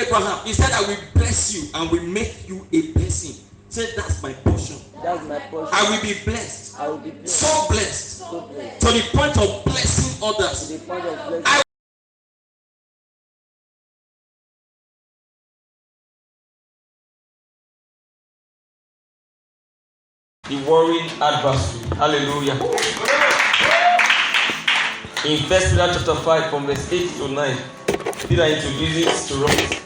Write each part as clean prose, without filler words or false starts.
Abraham. He said, I will bless you and will make you a blessing. Say, that's my portion. That's my portion. I will be blessed. I will be blessed. So blessed. So blessed. To the point of blessing others. To the point of blessing. The worried adversary. Hallelujah. In 1 Peter chapter 5 from verse 8 to 9, Peter introduces to us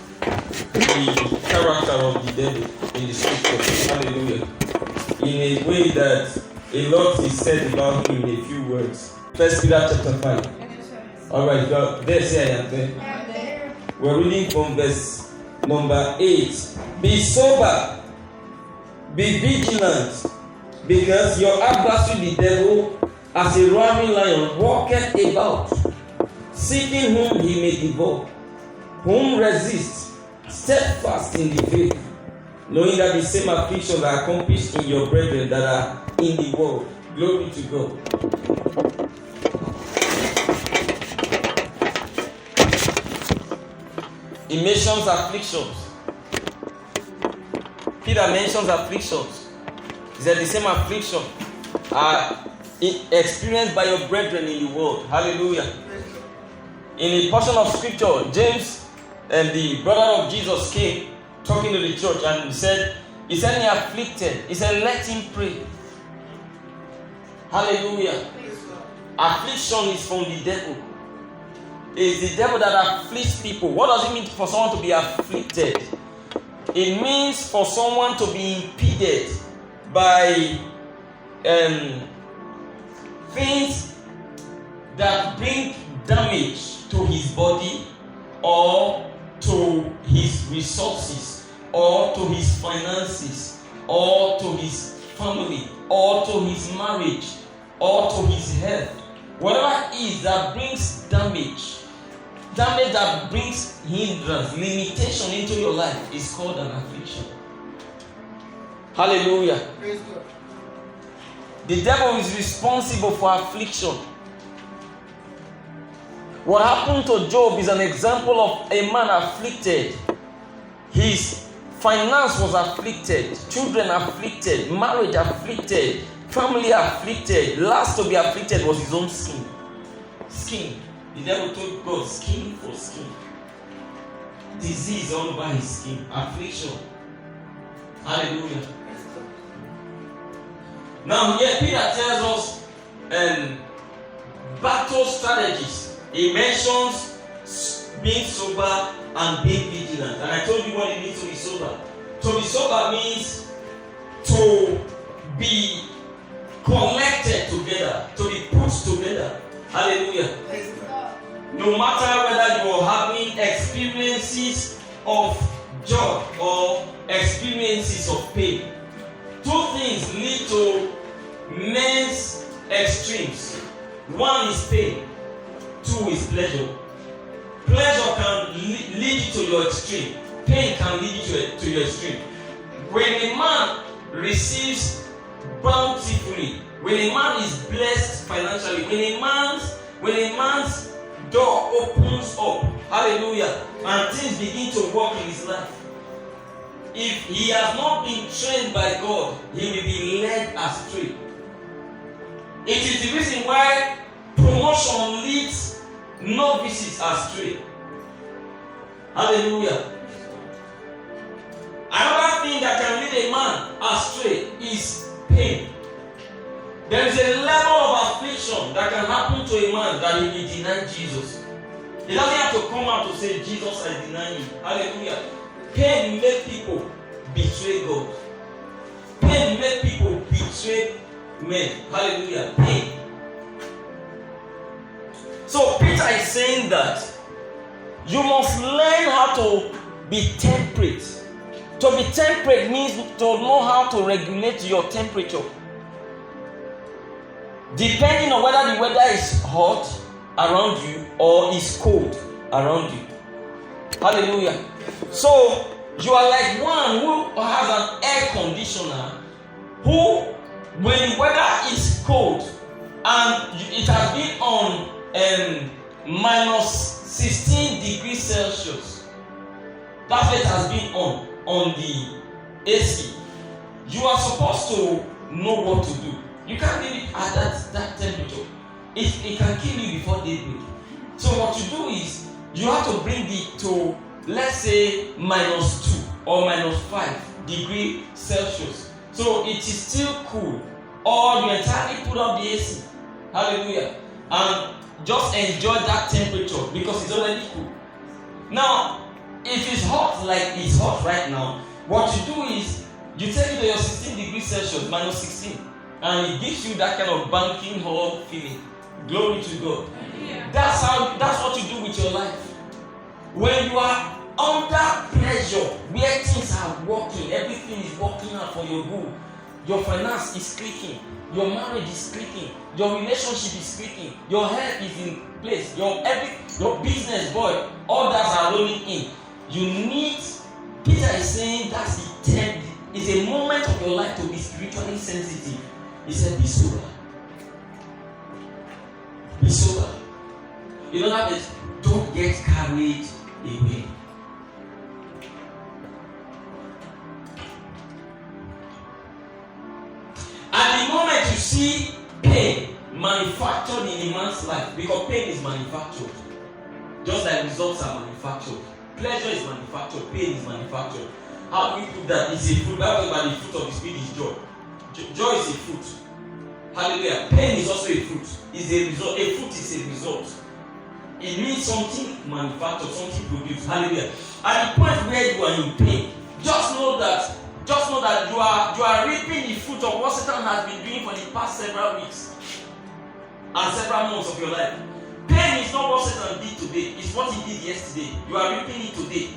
the character of the devil in the scripture. Hallelujah. In a way that a lot is said about him in a few words. 1 Peter chapter 5. Alright, there say I am there. We're reading from verse number 8. Be sober, be vigilant, because your adversary the devil, as a roaring lion, walketh about, seeking whom he may devour. Whom resist, steadfast in the faith, knowing that the same afflictions are accomplished in your brethren that are in the world. Glory to God. He mentions afflictions. Peter mentions afflictions. He said the same affliction are experienced by your brethren in the world. Hallelujah. In a portion of scripture, James and the brother of Jesus came talking to the church and he said he afflicted. He said, let him pray. Hallelujah. Affliction is from the devil. It is the devil that afflicts people. What does it mean for someone to be afflicted? It means for someone to be impeded by things that bring damage to his body or to his resources or to his finances or to his family or to his marriage or to his health. Whatever it is that brings damage that brings hindrance, limitation into your life is called an affliction. Hallelujah. Praise God. The devil is responsible for affliction. What happened to Job is an example of a man afflicted. His finance was afflicted, children afflicted, marriage afflicted, family afflicted. Last to be afflicted was his own skin. Skin. The devil told God, skin for skin. Disease all over his skin. Affliction. Hallelujah. Now here Peter tells us battle strategies. He mentions being sober and being vigilant. And I told you what it means to be sober. To be sober means to be collected together, to be put together. Hallelujah. No matter whether you are having experiences of joy or experiences of pain, two things lead to men's extremes. One is pain, two is pleasure. Pleasure can lead you to your extreme. Pain can lead you to your extreme. When a man receives bountifully, when a man is blessed financially, when a man's door opens up, hallelujah, and things begin to work in his life, if he has not been trained by God, he will be led astray. It is the reason why promotion leads novices astray. Hallelujah. Another thing that can lead a man astray is pain. There is a level of affliction that can happen to a man that he will deny Jesus. He doesn't have to come out to say, Jesus, I deny you. Hallelujah. Pain makes people betray God. Pain makes people betray men. Hallelujah. Pain. So Peter is saying that you must learn how to be temperate. To be temperate means to know how to regulate your temperature. Depending on whether the weather is hot around you or is cold around you. Hallelujah. So you are like one who has an air conditioner who, when the weather is cold and it has been on minus 16 degrees Celsius, that plate has been on the AC, you are supposed to know what to do. You can't leave it at that temperature. It can kill you before daybreak. So what you do is you have to bring it to, let's say, -2 or -5 degrees Celsius. So it is still cool. Or you entirely put up the AC. Hallelujah. And just enjoy that temperature because it's already cool. Now, if it's hot like it's hot right now, what you do is you take it to your 16 degrees Celsius, -16, and it gives you that kind of banking hall feeling. Glory to God. Yeah. That's what you do with your life. When you are under pressure, where things are working, everything is working out for your good. Your finance is clicking, your marriage is clicking, your relationship is clicking, your health is in place, your business, boy, all that are rolling in. You need, Peter is saying that's the 10th. It's a moment of your life to be spiritually sensitive. He said, be sober. Be sober. In other words, don't get carried away. At the moment you see pain manufactured in a man's life, because pain is manufactured, just like results are manufactured. Pleasure is manufactured, pain is manufactured. How do we put that? It's a fruit. Bible about the fruit of the spirit is joy. Joy is a fruit. Hallelujah. Pain is also a fruit. It's a result. A fruit is a result. It means something manufactured, something produced. Hallelujah. At the point where you are in pain, just know that you are reaping the fruit of what Satan has been doing for the past several weeks and several months of your life. Pain is not what Satan did today, it's what he did yesterday. You are reaping it today.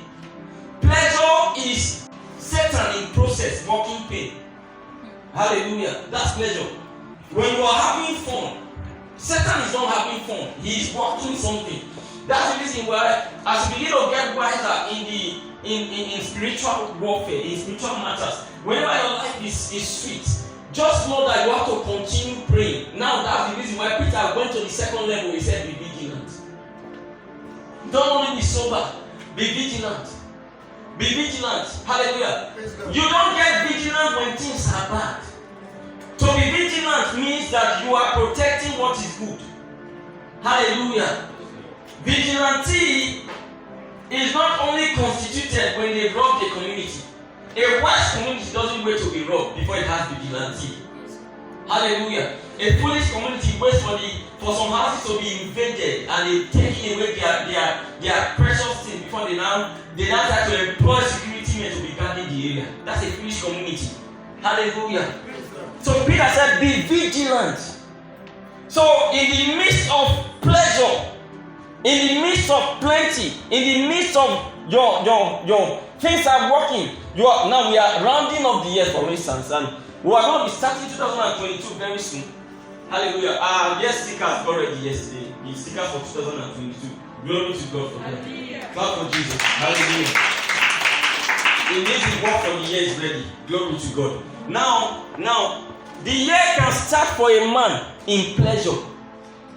Pleasure is Satan in process working pain. Hallelujah. That's pleasure. When you are having fun, Satan is not having fun. He is working something. That's the reason why, as you begin to get wiser in spiritual warfare, in spiritual matters, whenever your life is sweet, just know that you have to continue praying. Now that's the reason why Peter went to the second level. He said, be vigilant. Don't only be sober, be vigilant. Be vigilant. Hallelujah. You don't get vigilant when things are bad. To be vigilant means that you are protecting what is good. Hallelujah. Vigilante is not only constituted when they rob the community. A wise community doesn't wait to be robbed before it has vigilante. Hallelujah. A foolish community waits for some houses to be invaded and they taking away their precious things before they now try to employ security men to be guarding the area. That's a foolish community. Hallelujah. So Peter said, be vigilant. So in the midst of pleasure, in the midst of plenty, in the midst of your things are working. Now we are rounding up the year, for instance, and we are going to be starting 2022 very soon. Hallelujah. Yes, stickers got ready yesterday. The stickers for 2022. Glory to God for that. Clap for Jesus. Hallelujah. It means the work for the year is ready. Glory to God. Now, the year can start for a man in pleasure.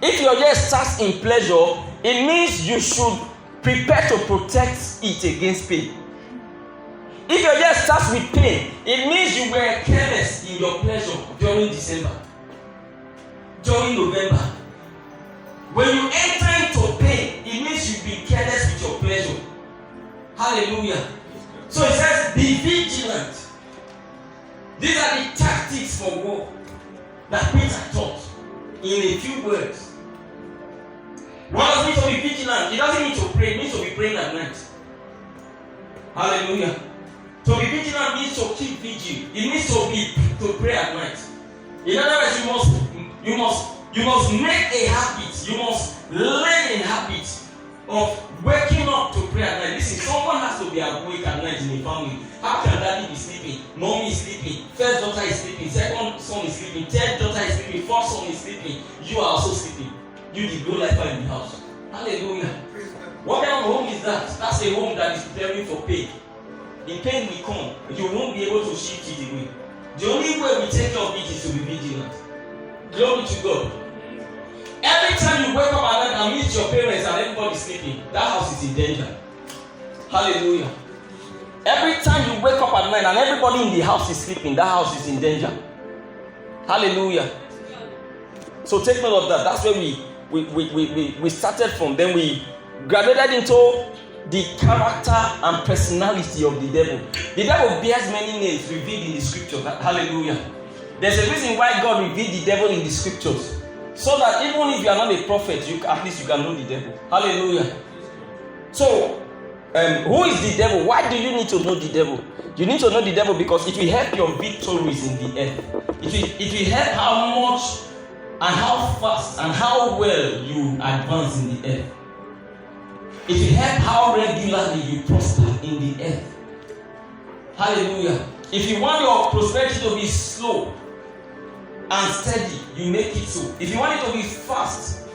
If your year starts in pleasure, it means you should prepare to protect it against pain. If your year starts with pain, it means you were careless in your pleasure during December, during November. When you enter into pain, it means you've been careless with your pleasure. Hallelujah. So it says, be vigilant. These are the tactics for war that Peter taught in a few words. What does it mean to be vigilant? It doesn't mean to pray, it means to be praying at night. Hallelujah. To be vigilant means to keep vigil. It means to pray at night. In other words, you must make a habit. You must learn a habit of waking up to pray at night. Listen, someone has to be awake at night in a family. How can daddy be sleeping? Mommy is sleeping. First daughter is sleeping. Second son is sleeping. Third daughter is sleeping. Fourth son is sleeping. You are also sleeping. You the low lifer in the house. Hallelujah. What kind of home is that? That's a home that is preparing for pain. The pain will come. You won't be able to shift it away. The only way we take care of it is to be vigilant. Glory to God. Every time you wake up at night and meet your parents and everybody sleeping, that house is in danger. Hallelujah. Every time you wake up at night and everybody in the house is sleeping, that house is in danger. Hallelujah. So take note of that. That's where we started from. Then we graduated into the character and personality of the devil. The devil bears many names revealed in the scriptures. Hallelujah. There's a reason why God revealed the devil in the scriptures. So that even if you are not a prophet, at least you can know the devil. Hallelujah. So, who is the devil? Why do you need to know the devil? You need to know the devil because it will help your victories in the earth. It will help how much and how fast and how well you advance in the earth. It will help how regularly you prosper in the earth. Hallelujah. If you want your prosperity to be slow and steady, you make it so. If you want it to be fast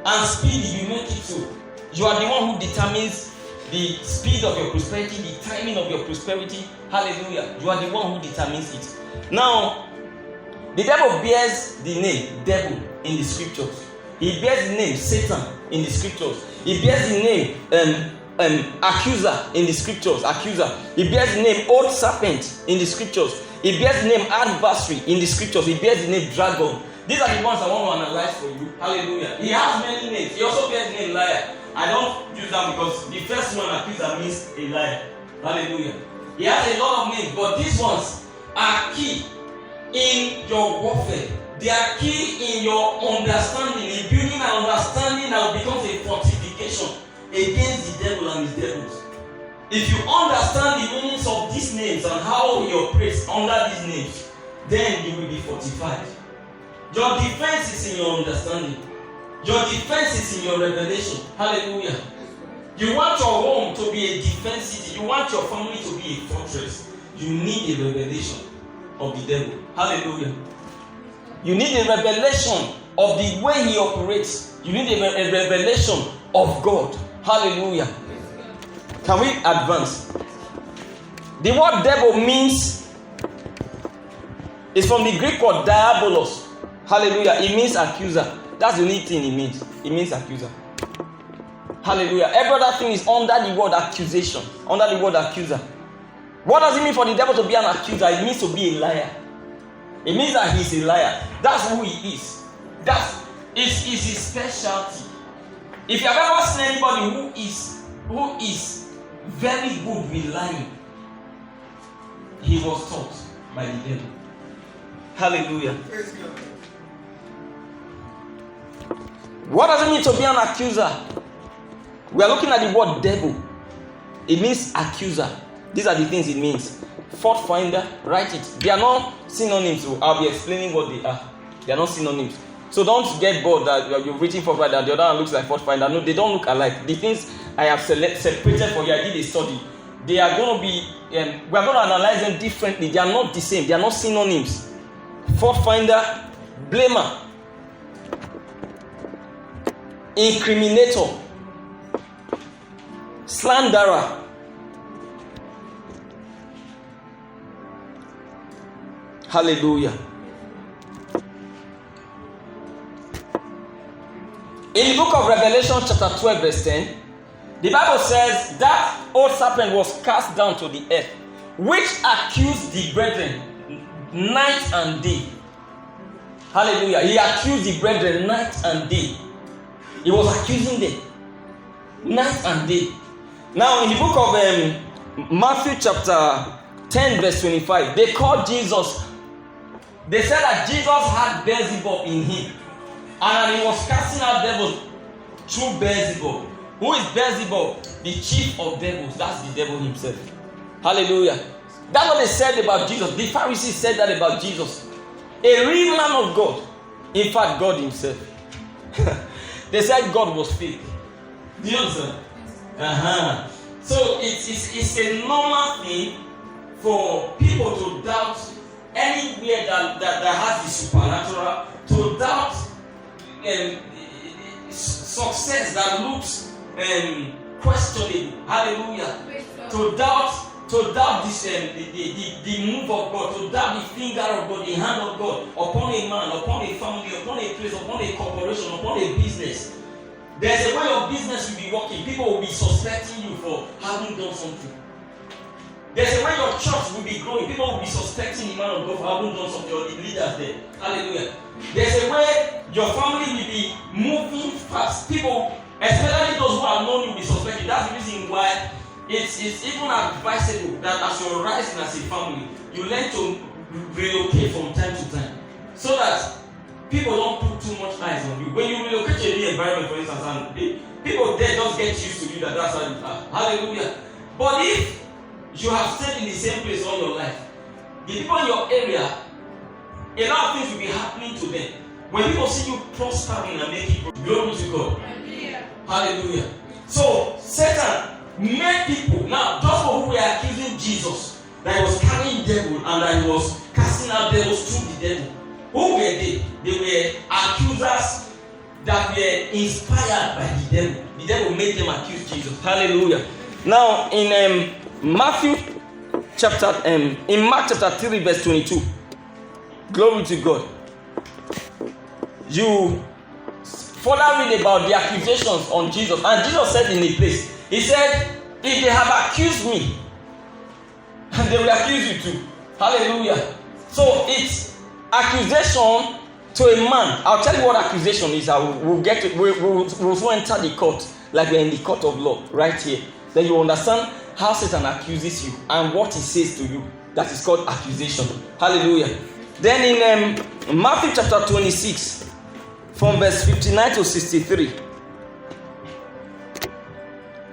and speedy, you make it so. You are the one who determines the speed of your prosperity, the timing of your prosperity. Hallelujah. You are the one who determines it. Now, the devil bears the name devil in the scriptures. He bears the name Satan in the scriptures. He bears the name accuser in the scriptures. Accuser. He bears the name old serpent in the scriptures. He bears the name adversary in the scriptures. He bears the name dragon. These are the ones I want to analyze for you. Hallelujah. He has many names. He also bears the name liar. I don't use that because the first one, accuser, means a liar. Hallelujah. He has a lot of names, but these ones are key in your warfare. They are key in your understanding, in building an understanding that becomes a fortification against the devil and his devils. If you understand the meanings of these names and how he operates under these names, then you will be fortified. Your defense is in your understanding. Your defense is in your revelation. Hallelujah. You want your home to be a defense city. You want your family to be a fortress. You need a revelation of the devil. Hallelujah. You need a revelation of the way he operates. You need a revelation of God. Hallelujah. Can we advance? The word devil means, it's from the Greek word diabolos. Hallelujah. It means accuser. That's the only thing it means. It means accuser. Hallelujah. Every other thing is under the word accusation. Under the word accuser. What does it mean for the devil to be an accuser? It means to be a liar. It means that he's a liar. That's who he is. That is his specialty. If you have ever seen anybody who is very good with lying, he was taught by the devil. Hallelujah. What does it mean to be an accuser? We are looking at the word devil. It means accuser. These are the things it means. Fault finder, write it. They are not synonyms. So I'll be explaining what they are. They are not synonyms. So don't get bored that you're reaching for that. The other one looks like fault finder. No, they don't look alike. The things I have separated for you, I did a study. They are going to be, we are going to analyze them differently. They are not the same. They are not synonyms. Fault finder, blamer, incriminator, slanderer, hallelujah. In the book of Revelation chapter 12 verse 10, the Bible says that old serpent was cast down to the earth, which accused the brethren night and day. Hallelujah. He accused the brethren night and day. He was accusing them night and day. Now in the book of Matthew chapter 10 verse 25, they called Jesus. They said that Jesus had Beelzebub in him, and he was casting out devils through Beelzebub. Who is Beelzebub? The chief of devils. That's the devil himself. Hallelujah. That's what they said about Jesus. The Pharisees said that about Jesus. A real man of God. In fact, God himself. They said God was fake. Do you understand? So it's a normal thing for people to doubt anywhere that has the supernatural, to doubt success that looks questionable. Hallelujah. To doubt this the move of God, to doubt the finger of God, the hand of God upon a man, upon a family, upon a place, upon a corporation, upon a business. There's a way your business will be working. People will be suspecting you for having done something. There's a way your church will be growing. People will be suspecting the man of God for having done something, or the leaders there. Hallelujah. There's a way your family will be moving fast. People, especially those who have known you, will be suspecting. That's the reason why it's even advisable that as you're rising as a family, you learn to relocate from time to time, so that people don't put too much eyes on you. When you relocate to a new environment, for instance, and people there just get used to you, that's how you are. Hallelujah. But if you have stayed in the same place all your life, the people in your area, a lot of things will be happening to them. When people see you prospering and making glory to God. Hallelujah. So Satan made people, now those who were accusing Jesus that he was carrying devil and that he was casting out devils through the devil. Who were they? They were accusers that were inspired by the devil. The devil made them accuse Jesus. Hallelujah. Now in Mark chapter 3 verse 22. Glory to God. You further read about the accusations on Jesus, and Jesus said in a place, he said, if they have accused me, they will accuse you too. Hallelujah. So it's accusation to a man. I'll tell you what accusation is. We'll enter the court, like we're in the court of law right here. Then you understand how Satan accuses you and what he says to you. That is called accusation. Hallelujah. Then in Matthew chapter 26, from verse 59 to 63,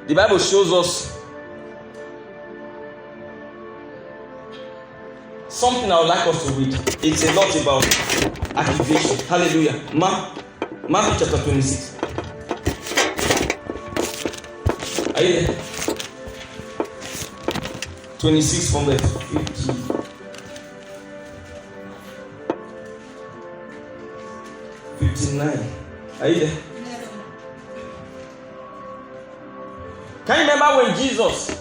the Bible shows us something I would like us to read. It's a lot about accusation. Hallelujah. Matthew chapter 26. Are you there? 26 from verse 50. Are you there? Can you remember when Jesus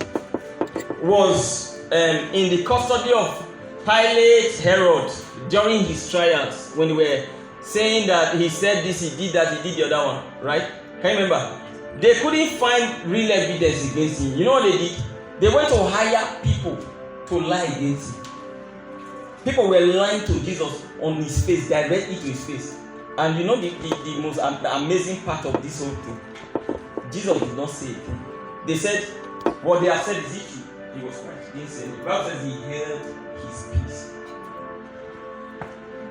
was in the custody of Pilate, Herod, during his trials, when they were saying that he said this, he did that, he did the other one, right? Can you remember? They couldn't find real evidence against him. You know what they did? They went to hire people to lie against him. People were lying to Jesus on his face, directly to his face. And you know the most amazing part of this whole thing? Jesus did not say it. They said, what they have said is it true? He was right. He didn't say it. The Bible says he held his peace.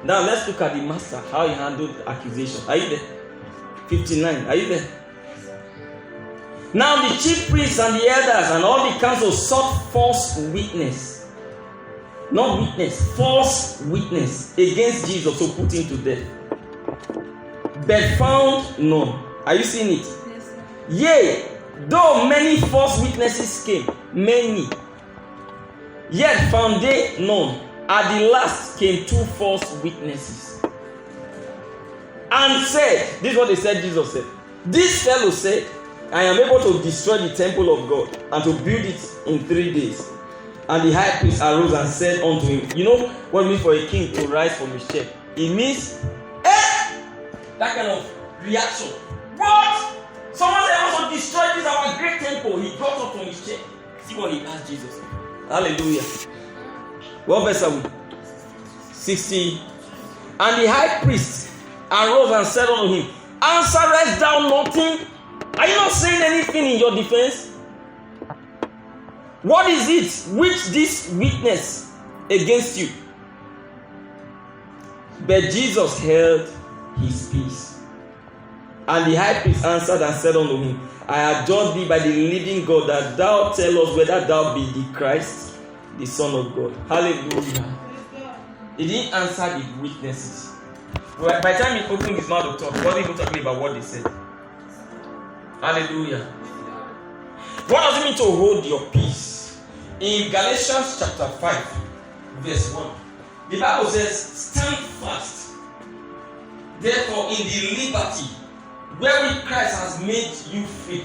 Now let's look at the master, how he handled accusation. Are you there? 59. Are you there? Now the chief priests and the elders and all the council sought false witness. Not witness, false witness against Jesus to put him to death. But found none. Are you seeing it? Yes, yea, though many false witnesses came, many, yet found they none. At the last came two false witnesses, and said, this is what they said, Jesus said, this fellow said, I am able to destroy the temple of God and to build it in 3 days. And the high priest arose and said unto him, you know what it means for a king to rise from his chair? It means that kind of reaction. What? Someone said also destroy this our great temple. He got up from his chair. See what he asked Jesus. Hallelujah. What verse are we? 60. And the high priest arose and said unto him, answerest thou nothing? Are you not saying anything in your defense? What is it which this witness against you? But Jesus held his peace. And the high priest answered and said unto him, I adjure thee by the living God that thou tell us whether thou be the Christ, the Son of God. Hallelujah. He didn't answer the witnesses. By the time he opened his mouth to talk, he wasn't even talking about what they said. Hallelujah. What does it mean to hold your peace? In Galatians chapter 5, verse 1, the Bible says, stand fast, therefore, in the liberty wherewith Christ has made you free.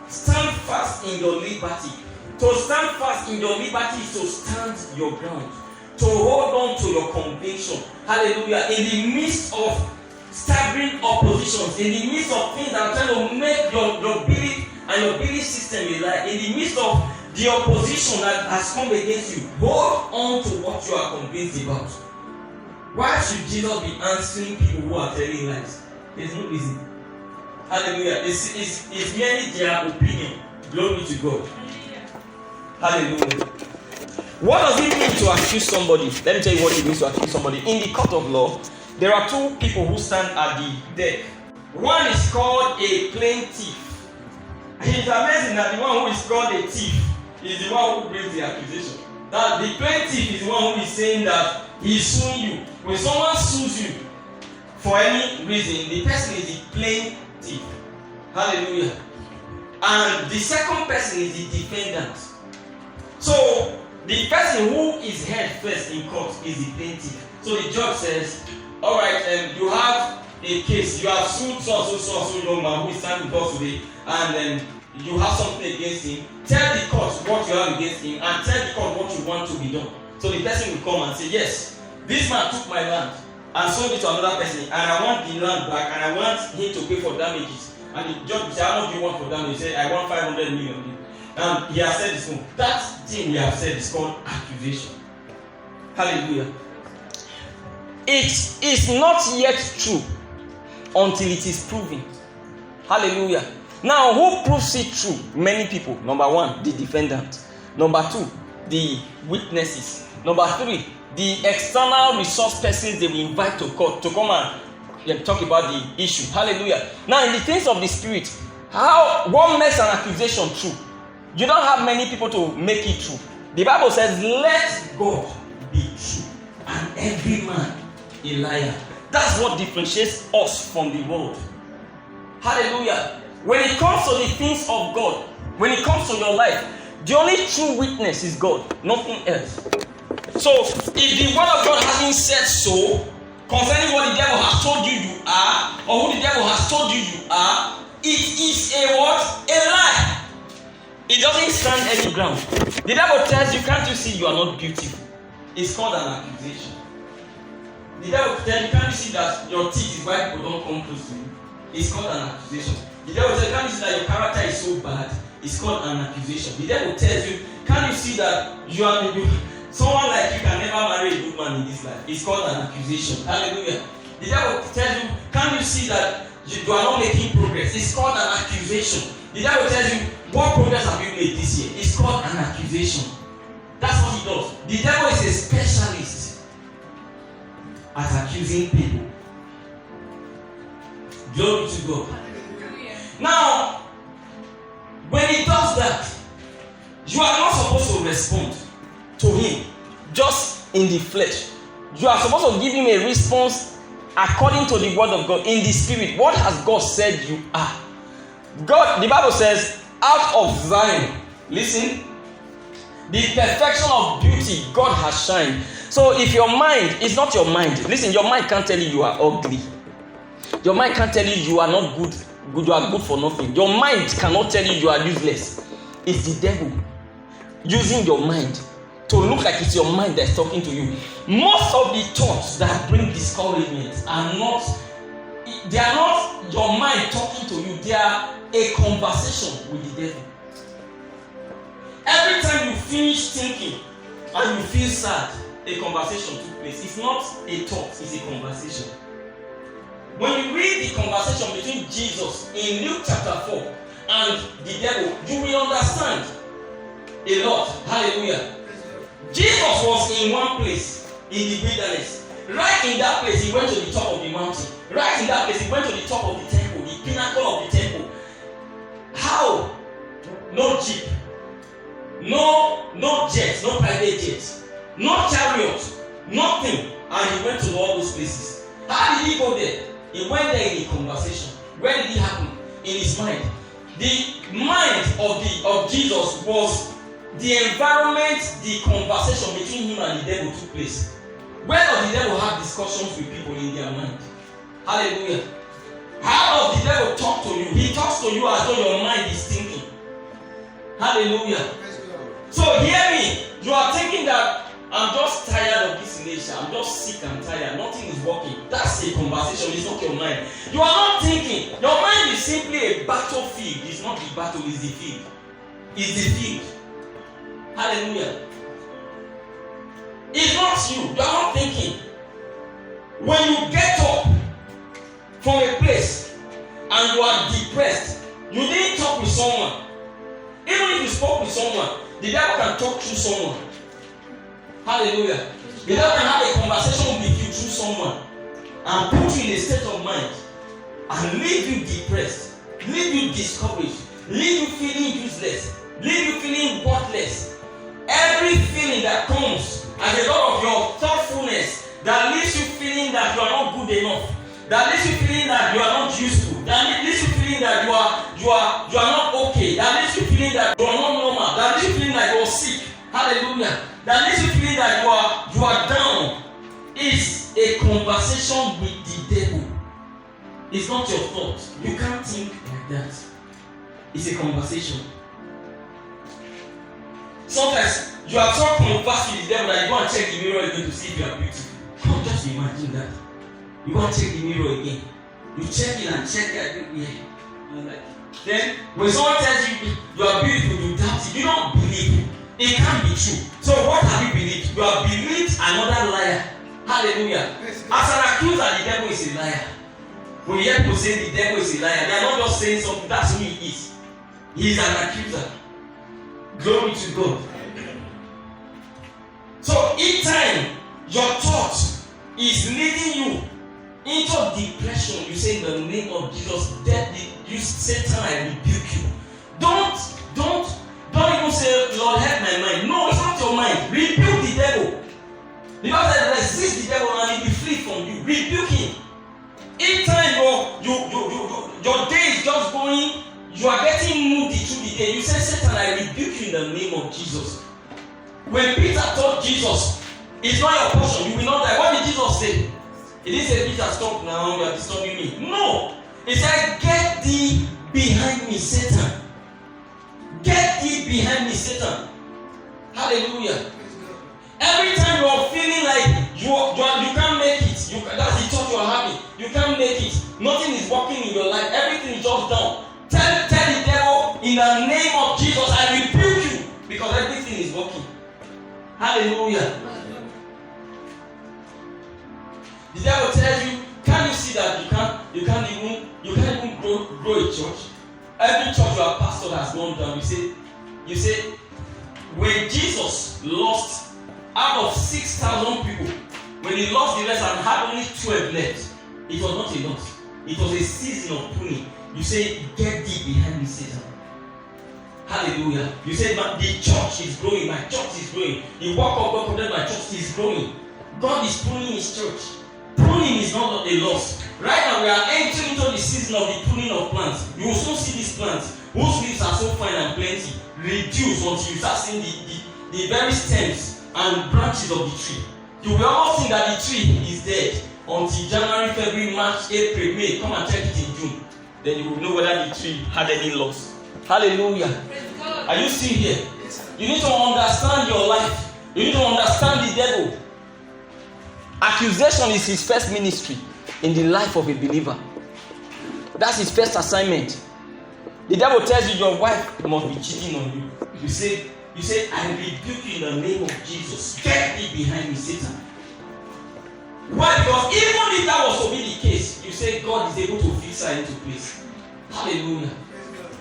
Stand fast in your liberty. To stand fast in your liberty is to stand your ground, to hold on to your conviction. Hallelujah. In the midst of staggering oppositions, in the midst of things that are trying to make your belief and your belief system a lie, in the midst of the opposition that has come against you, hold on to what you are convinced about. Why should Jesus be answering people who are telling lies? There's no reason. Hallelujah. It's merely their opinion. Glory to God. Hallelujah. What does it mean to accuse somebody? Let me tell you what it means to accuse somebody. In the court of law, there are two people who stand at the deck. One is called a plaintiff. It's amazing that the one who is called a thief is the one who brings the accusation. That the plaintiff is the one who is saying that he is suing you. When someone sues you for any reason, the person is the plaintiff. Hallelujah. And the second person is the defendant. So the person who is heard first in court is the plaintiff. So the judge says, all right, you have a case. You have sued so young man who is standing with us today, and then you have something against him. Tell the court what you have against him, and tell the court what you want to be done. So the person will come and say, yes, this man took my land and sold it to another person, and I want the land back, and I want him to pay for damages. And the judge will say, how much do you want for damages? He said, I want 500 million. And he has said this one. That thing he has said is called accusation. Hallelujah. It is not yet true until it is proven. Hallelujah. Now, who proves it true? Many people. Number one, the defendant. Number two, the witnesses. Number three, the external resource persons they will invite to court to come and talk about the issue. Hallelujah. Now, in the things of the spirit, what makes an accusation true? You don't have many people to make it true. The Bible says, let God be true and every man a liar. That's what differentiates us from the world. Hallelujah. When it comes to the things of God, when it comes to your life, the only true witness is God, nothing else. So, if the word of God hasn't said so, concerning what the devil has told you you are, or who the devil has told you you are, it is a what? A lie. It doesn't stand any ground. The devil tells you, can't you see you are not beautiful? It's called an accusation. The devil tells you, can't you see that your teeth is why people don't come close to you? It's called an accusation. The devil tells you, can't you see that your character is so bad? It's called an accusation. The devil tells you, can't you see that someone like you can never marry a good man in this life? It's called an accusation. Hallelujah. The devil tells you, can't you see that you are not making progress? It's called an accusation. The devil tells you, what progress have you made this year? It's called an accusation. That's what he does. The devil is a specialist at accusing people. Glory to God. Now, when he does that, you are not supposed to respond to him just in the flesh. You are supposed to give him a response according to the word of God in the spirit. What has God said you are? God, the Bible says, out of Zion, listen, the perfection of beauty God has shined. So if your mind is not your mind, listen, your mind can't tell you you are ugly. Your mind can't tell you you are not good, you are good for nothing. Your mind cannot tell you you are useless. It's the devil using your mind to look like it's your mind that's talking to you. Most of the thoughts that bring discouragement are not your mind talking to you. They are a conversation with the devil. Every time you finish thinking and you feel sad, a conversation took place. It's not a thought, it's a conversation. When you read the conversation between Jesus in Luke chapter 4 and the devil, you will understand a lot. Hallelujah. Jesus was in one place in the wilderness. Right in that place, he went to the top of the mountain. Right in that place, he went to the top of the temple, the pinnacle of the temple. How? No jeep, no jets, no private jets, no chariot, nothing. And he went to all those places. How did he go there? He went there in a conversation. Where did it happen? In his mind. The mind of Jesus was the environment, the conversation between him and the devil took place. Where does the devil have discussions with people in their mind? Hallelujah. How does the devil talk to you? He talks to you as though your mind is thinking. Hallelujah. So hear me. You are thinking that I'm just tired of this nation. I'm just sick and tired. Nothing is working. That's a conversation. It's not your mind. You are not thinking. Your mind is simply a battlefield. It's not the battle, it's the field. It's the field. Hallelujah. It's not you. You are not thinking. When you get up from a place and you are depressed, you didn't talk with someone. Even if you spoke with someone, the devil can talk through someone. Hallelujah. The devil can have a conversation with you through someone and put you in a state of mind and leave you depressed, leave you discouraged, leave you feeling useless, leave you feeling worthless. Every feeling that comes as a result of your thoughtfulness that leaves you feeling that you are not good enough, that leaves you feeling that you are not useful, that leaves you feeling that you are not okay, that leaves you feeling that you are not normal, that leaves you feeling that you are sick. Hallelujah. That leaves you feeling that you are down. Is a conversation with the devil. It's not your thought. You can't think like that. It's a conversation. Sometimes you are so conversed with the devil that you go and check the mirror again to see if you are beautiful. Come, just imagine that. You go and check the mirror again. You check it and check it. Yeah. Then when someone tells you you are beautiful, you doubt it. You don't believe it. It can't be true. So what have you believed? You have believed another liar. Hallelujah. As an accuser, the devil is a liar. When you hear people say the devil is a liar, they are not just saying something. That's who he is. He is an accuser. Glory to God. So each time your thought is leading you into depression, you say in the name of Jesus, you Satan, I rebuke you. Don't even say, Lord, help my mind. No, it's not your mind. Rebuke the devil. The Bible says, resist the devil and he will flee from you. Rebuke him. Each time your day is just going, you are getting moody through the day. You say, Satan, I rebuke you in the name of Jesus. When Peter told Jesus, it's not your portion, you will not die. What did Jesus say? He didn't say, Peter, stop now, you are disturbing me. No. He said, get thee behind me, Satan. Get thee behind me, Satan. Hallelujah. Every time you are feeling like you can't make it, that's the thought you are having. You can't make it. Nothing is working in your life. Everything is just down. Tell the devil, in the name of Jesus, I rebuke you, because everything is working. Hallelujah. The devil tells you, can you see that you can't even grow a church? Every church your pastor has gone down. You say, when Jesus lost out of 6,000 people, when he lost the rest and had only 12 left, it was not a loss. It was a season of pruning. You say, get thee behind me, Satan. Hallelujah. You say, but the church is growing. My church is growing. The work of God connected my church is growing. God is pruning his church. Pruning is not a loss. Right now, we are entering into the season of the pruning of plants. You will soon see these plants, whose leaves are so fine and plenty, reduce until you start seeing the very stems and branches of the tree. You will almost think that the tree is dead until January, February, March, April, May. Come and check it in June. Then you will know whether the tree had any loss. Hallelujah. Are you still here? You need to understand your life. You need to understand the devil. Accusation is his first ministry in the life of a believer. That's his first assignment. The devil tells you your wife must be cheating on you. You say, I rebuke you in the name of Jesus. Get thee behind me, Satan. Why? Because even if that was to be the case, you say God is able to fix her into place. Hallelujah.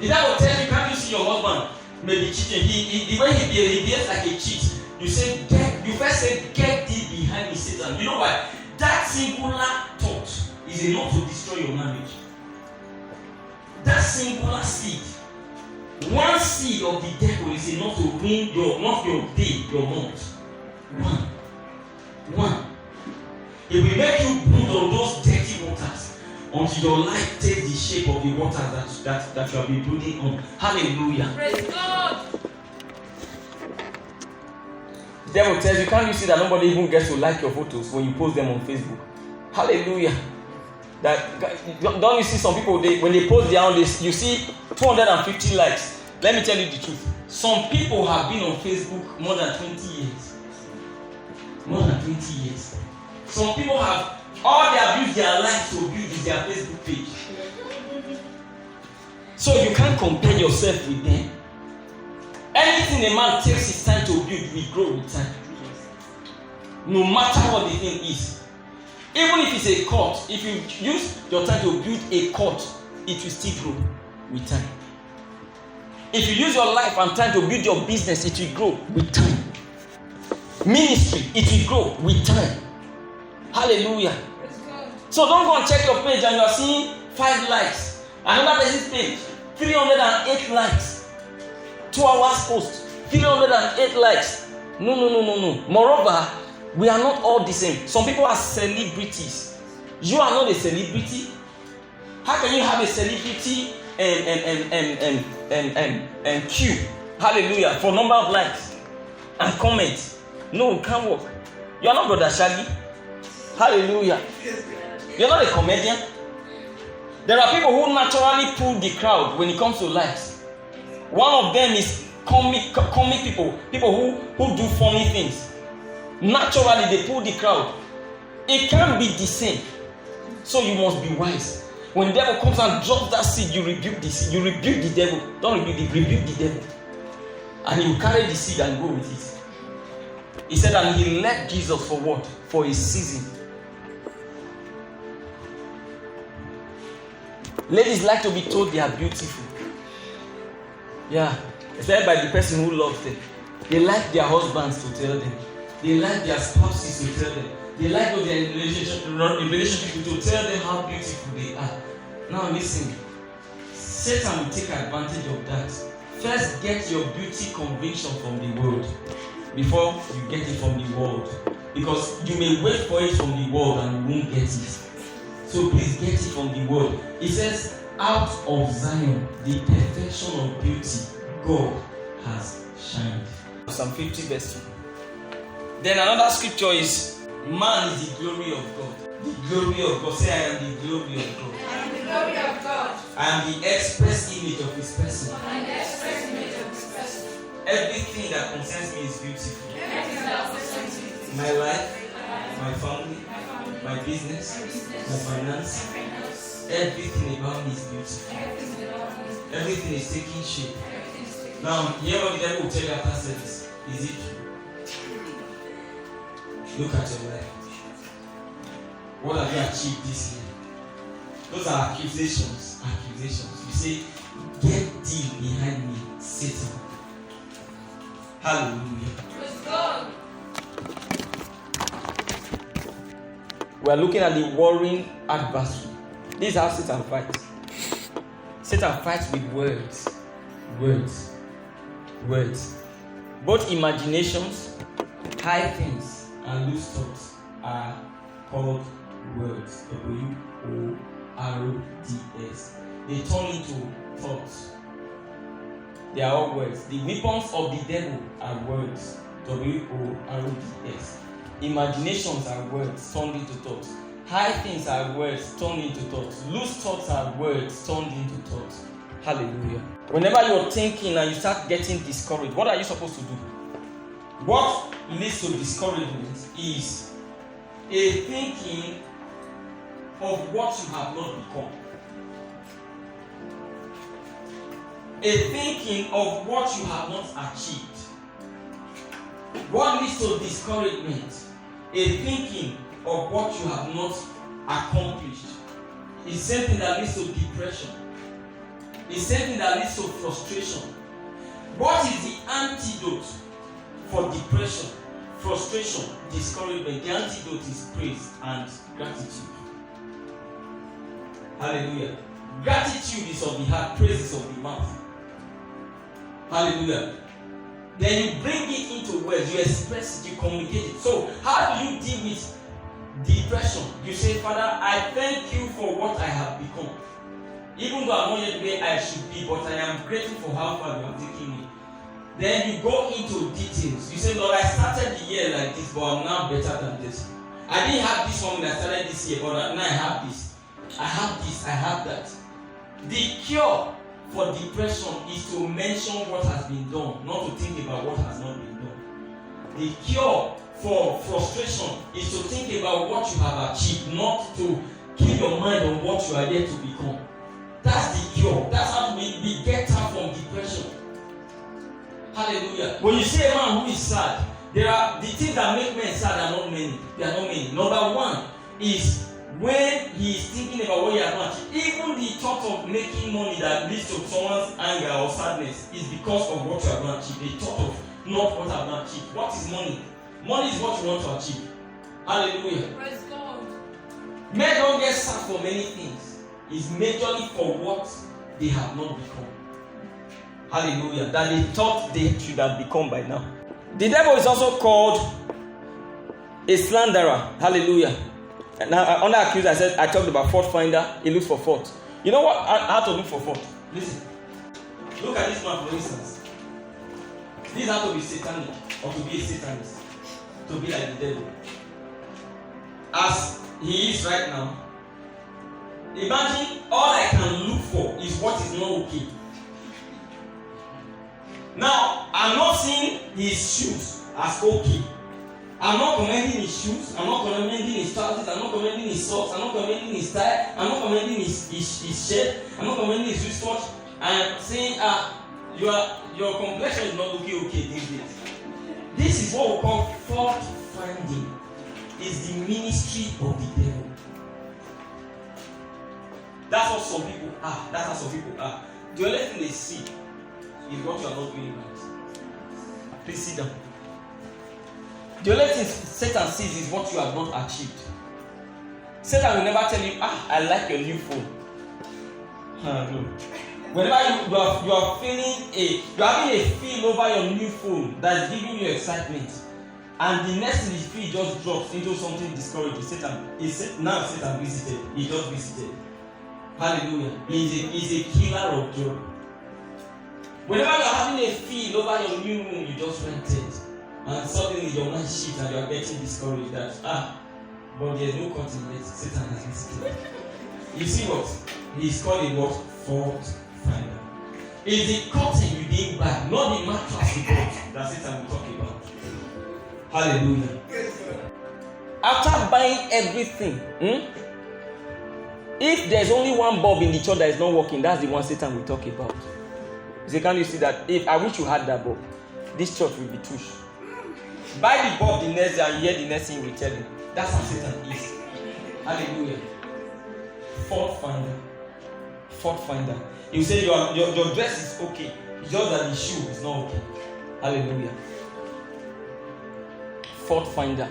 The devil tells you, can't you see your husband may be cheating? The way he behaves like a cheat. You first say, get thee behind me, Satan. You know why? That singular thought is enough to destroy your marriage. That singular seed. One seed of the devil is enough to ruin not your day, your month. One. It will make you brood on those dirty waters until your life takes the shape of the waters that you have been brooding on. Hallelujah. Praise God. The devil tells you, can't you see that nobody even gets to like your photos when you post them on Facebook? Hallelujah. Don't you see some people, when they post their own, you see 250 likes. Let me tell you the truth. Some people have been on Facebook more than 20 years. More than 20 years. Some people have, all they have used their life to build is their Facebook page. So you can't compare yourself with them. Anything a man takes his time to build will grow with time. No matter what the thing is. Even if it's a court, if you use your time to build a court, it will still grow with time. If you use your life and time to build your business, it will grow with time. Ministry, it will grow with time. Hallelujah. So don't go and check your page and you are seeing 5 likes. Another person's page, 308 likes. 2 hours post, 308 likes. No. Moreover, we are not all the same. Some people are celebrities. You are not a celebrity. How can you have a celebrity and queue? Hallelujah. For number of likes and comments. No, it can't work. You are not Brother Shaggy. Hallelujah. You're not a comedian. There are people who naturally pull the crowd when it comes to likes. One of them is comic people who do funny things. Naturally, they pull the crowd. It can't be the same. So you must be wise. When the devil comes and drops that seed, you rebuke the seed. You rebuke the devil. Don't rebuke the devil. And he will carry the seed and go with it. He said, and he left Jesus for what? For a season. Ladies like to be told they are beautiful. Yeah. Said by the person who loves them. They like their husbands to tell them. They like their spouses to tell them. They like their relationship to tell them how beautiful they are. Now listen. Satan will take advantage of that. First, get your beauty conviction from the world before you get it from the world. Because you may wait for it from the world and you won't get it. So please get it from the world. It says, out of Zion, the perfection of beauty, God has shined. Psalm 50 verse 2. Then another scripture is, man is the glory of God. The glory of God. Say, I am the glory of God. I am the glory of God. I am the express image of His person. I am the express image of His person. Everything that concerns me is beautiful. Everything that concerns me is My life, my family, my business, my finance. Everything about me is beautiful. Everything is taking shape. Now, hear what the devil will tell you after service. Is it true? Look at your life. What have you achieved this year? Those are accusations. You say, get thee behind me, Satan. Hallelujah. Praise God. We are looking at the warring adversary. This is how Satan fights. Satan fights with words. Both imaginations, high things, and loose thoughts are called words. W-O-R-D-S. They turn into thoughts. They are all words. The weapons of the devil are words. W-O-R-D-S. Imaginations are words turned into thoughts. High things are words turned into thoughts. Loose thoughts are words turned into thoughts. Hallelujah. Whenever you're thinking and you start getting discouraged, what are you supposed to do? What leads to discouragement is a thinking of what you have not become. A thinking of what you have not achieved. What leads to discouragement? A thinking of what you have not accomplished. It's something that leads to depression. It's something that leads to frustration. What is the antidote for depression, frustration, discouragement? The antidote is praise and gratitude. Hallelujah. Gratitude is of the heart, praise is of the mouth. Hallelujah. Then you bring it into words, you express it, you communicate it. So, how do you deal with depression? You say, Father, I thank you for what I have become. Even though I'm not yet where I should be, but I am grateful for how far you have taken me. Then you go into details. You say, Lord, I started the year like this, but I'm now better than this. I didn't have this one when I started this year, but now I have this. I have this, I have that. The cure for depression is to mention what has been done, not to think about what has not been done. The cure for frustration is to think about what you have achieved, not to keep your mind on what you are yet to become. That's the cure. That's how we get out from depression. Hallelujah. When you see a man who is sad, there are the things that make men sad are not many. They are not many. Number one is when he is thinking about what he has not achieved. Even the thought of making money that leads to someone's anger or sadness is because of what you have not achieved. The thought of not what I have not achieved. What is money? Money is what you want to achieve. Hallelujah. Praise God. Men don't get sad for many things. It's majorly for what they have not become. Hallelujah. That they thought they should have become by now. The devil is also called a slanderer. Hallelujah. And now, under accused, I talked about fault finder. He looks for fault. You know what? How to look for fault? Listen. Look at this man, for instance. This has to be satanic or to be a satanist. To be like the devil. As he is right now, imagine all I can look for is what is not okay. Now, I'm not seeing his shoes as okay. I'm not commending his shoes. I'm not commending his trousers. I'm not commending his socks. I'm not commending his tie. I'm not commending his shirt. I'm not commending his wristwatch. I'm saying, your complexion is not looking okay these days. This is what we call fault finding. It's the ministry of the devil. That's what some people are. That's how some people are. The only thing they see is what you are not doing right. Please sit down. The only thing Satan sees is what you have not achieved. Satan will never tell you, I like your new phone. No. Whenever you are having a feel over your new phone that is giving you excitement, and the next thing the feel just drops into something discouraging. Satan visited. He just visited. Hallelujah. He's a killer of joy. Whenever you are having a feel over your new room you just rented, and suddenly your mind shifts and you are getting discouraged that but there is no curtain yet. Satan has visited. You see what? He's called a what? Fault finder. It's the curtain you didn't buy, not the mattress you bought, that Satan will talk about. Hallelujah. After buying everything, if there's only one bulb in the church that is not working, that's the one Satan will talk about. You say, can you see that? If I wish you had that bulb, this church will be tush. Buy the bulb the next day and hear the next thing we tell you. That's how Satan is. Hallelujah. Fault finder. Fault finder. You say your dress is okay. It's just that the shoe is not okay. Hallelujah. Fault finder.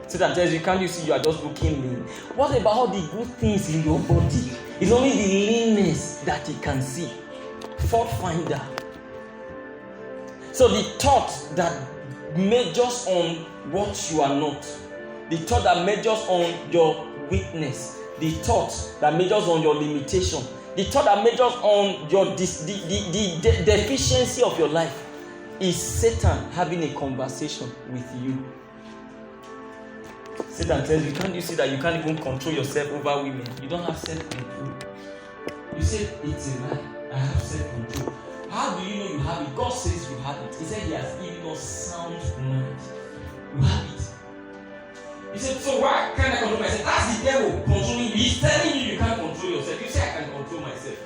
Satan tells you, can't you see you are just looking lean? What about all the good things in your body? It's only the leanness that he can see. Fault finder. So the thought that measures on what you are not, the thought that measures on your weakness, the thought that measures on your limitation, the thought that measures on your the deficiency of your life is Satan having a conversation with you. Satan tells you, can't you see that you can't even control yourself over women? You don't have self-control. You say, it's a lie. I have self-control. How do you know you have it? God says you have it. He said he has given us sound mind. You have it. He said, so why can't I control myself? That's the devil controlling you. He's telling you can't control yourself. You say, I can control myself.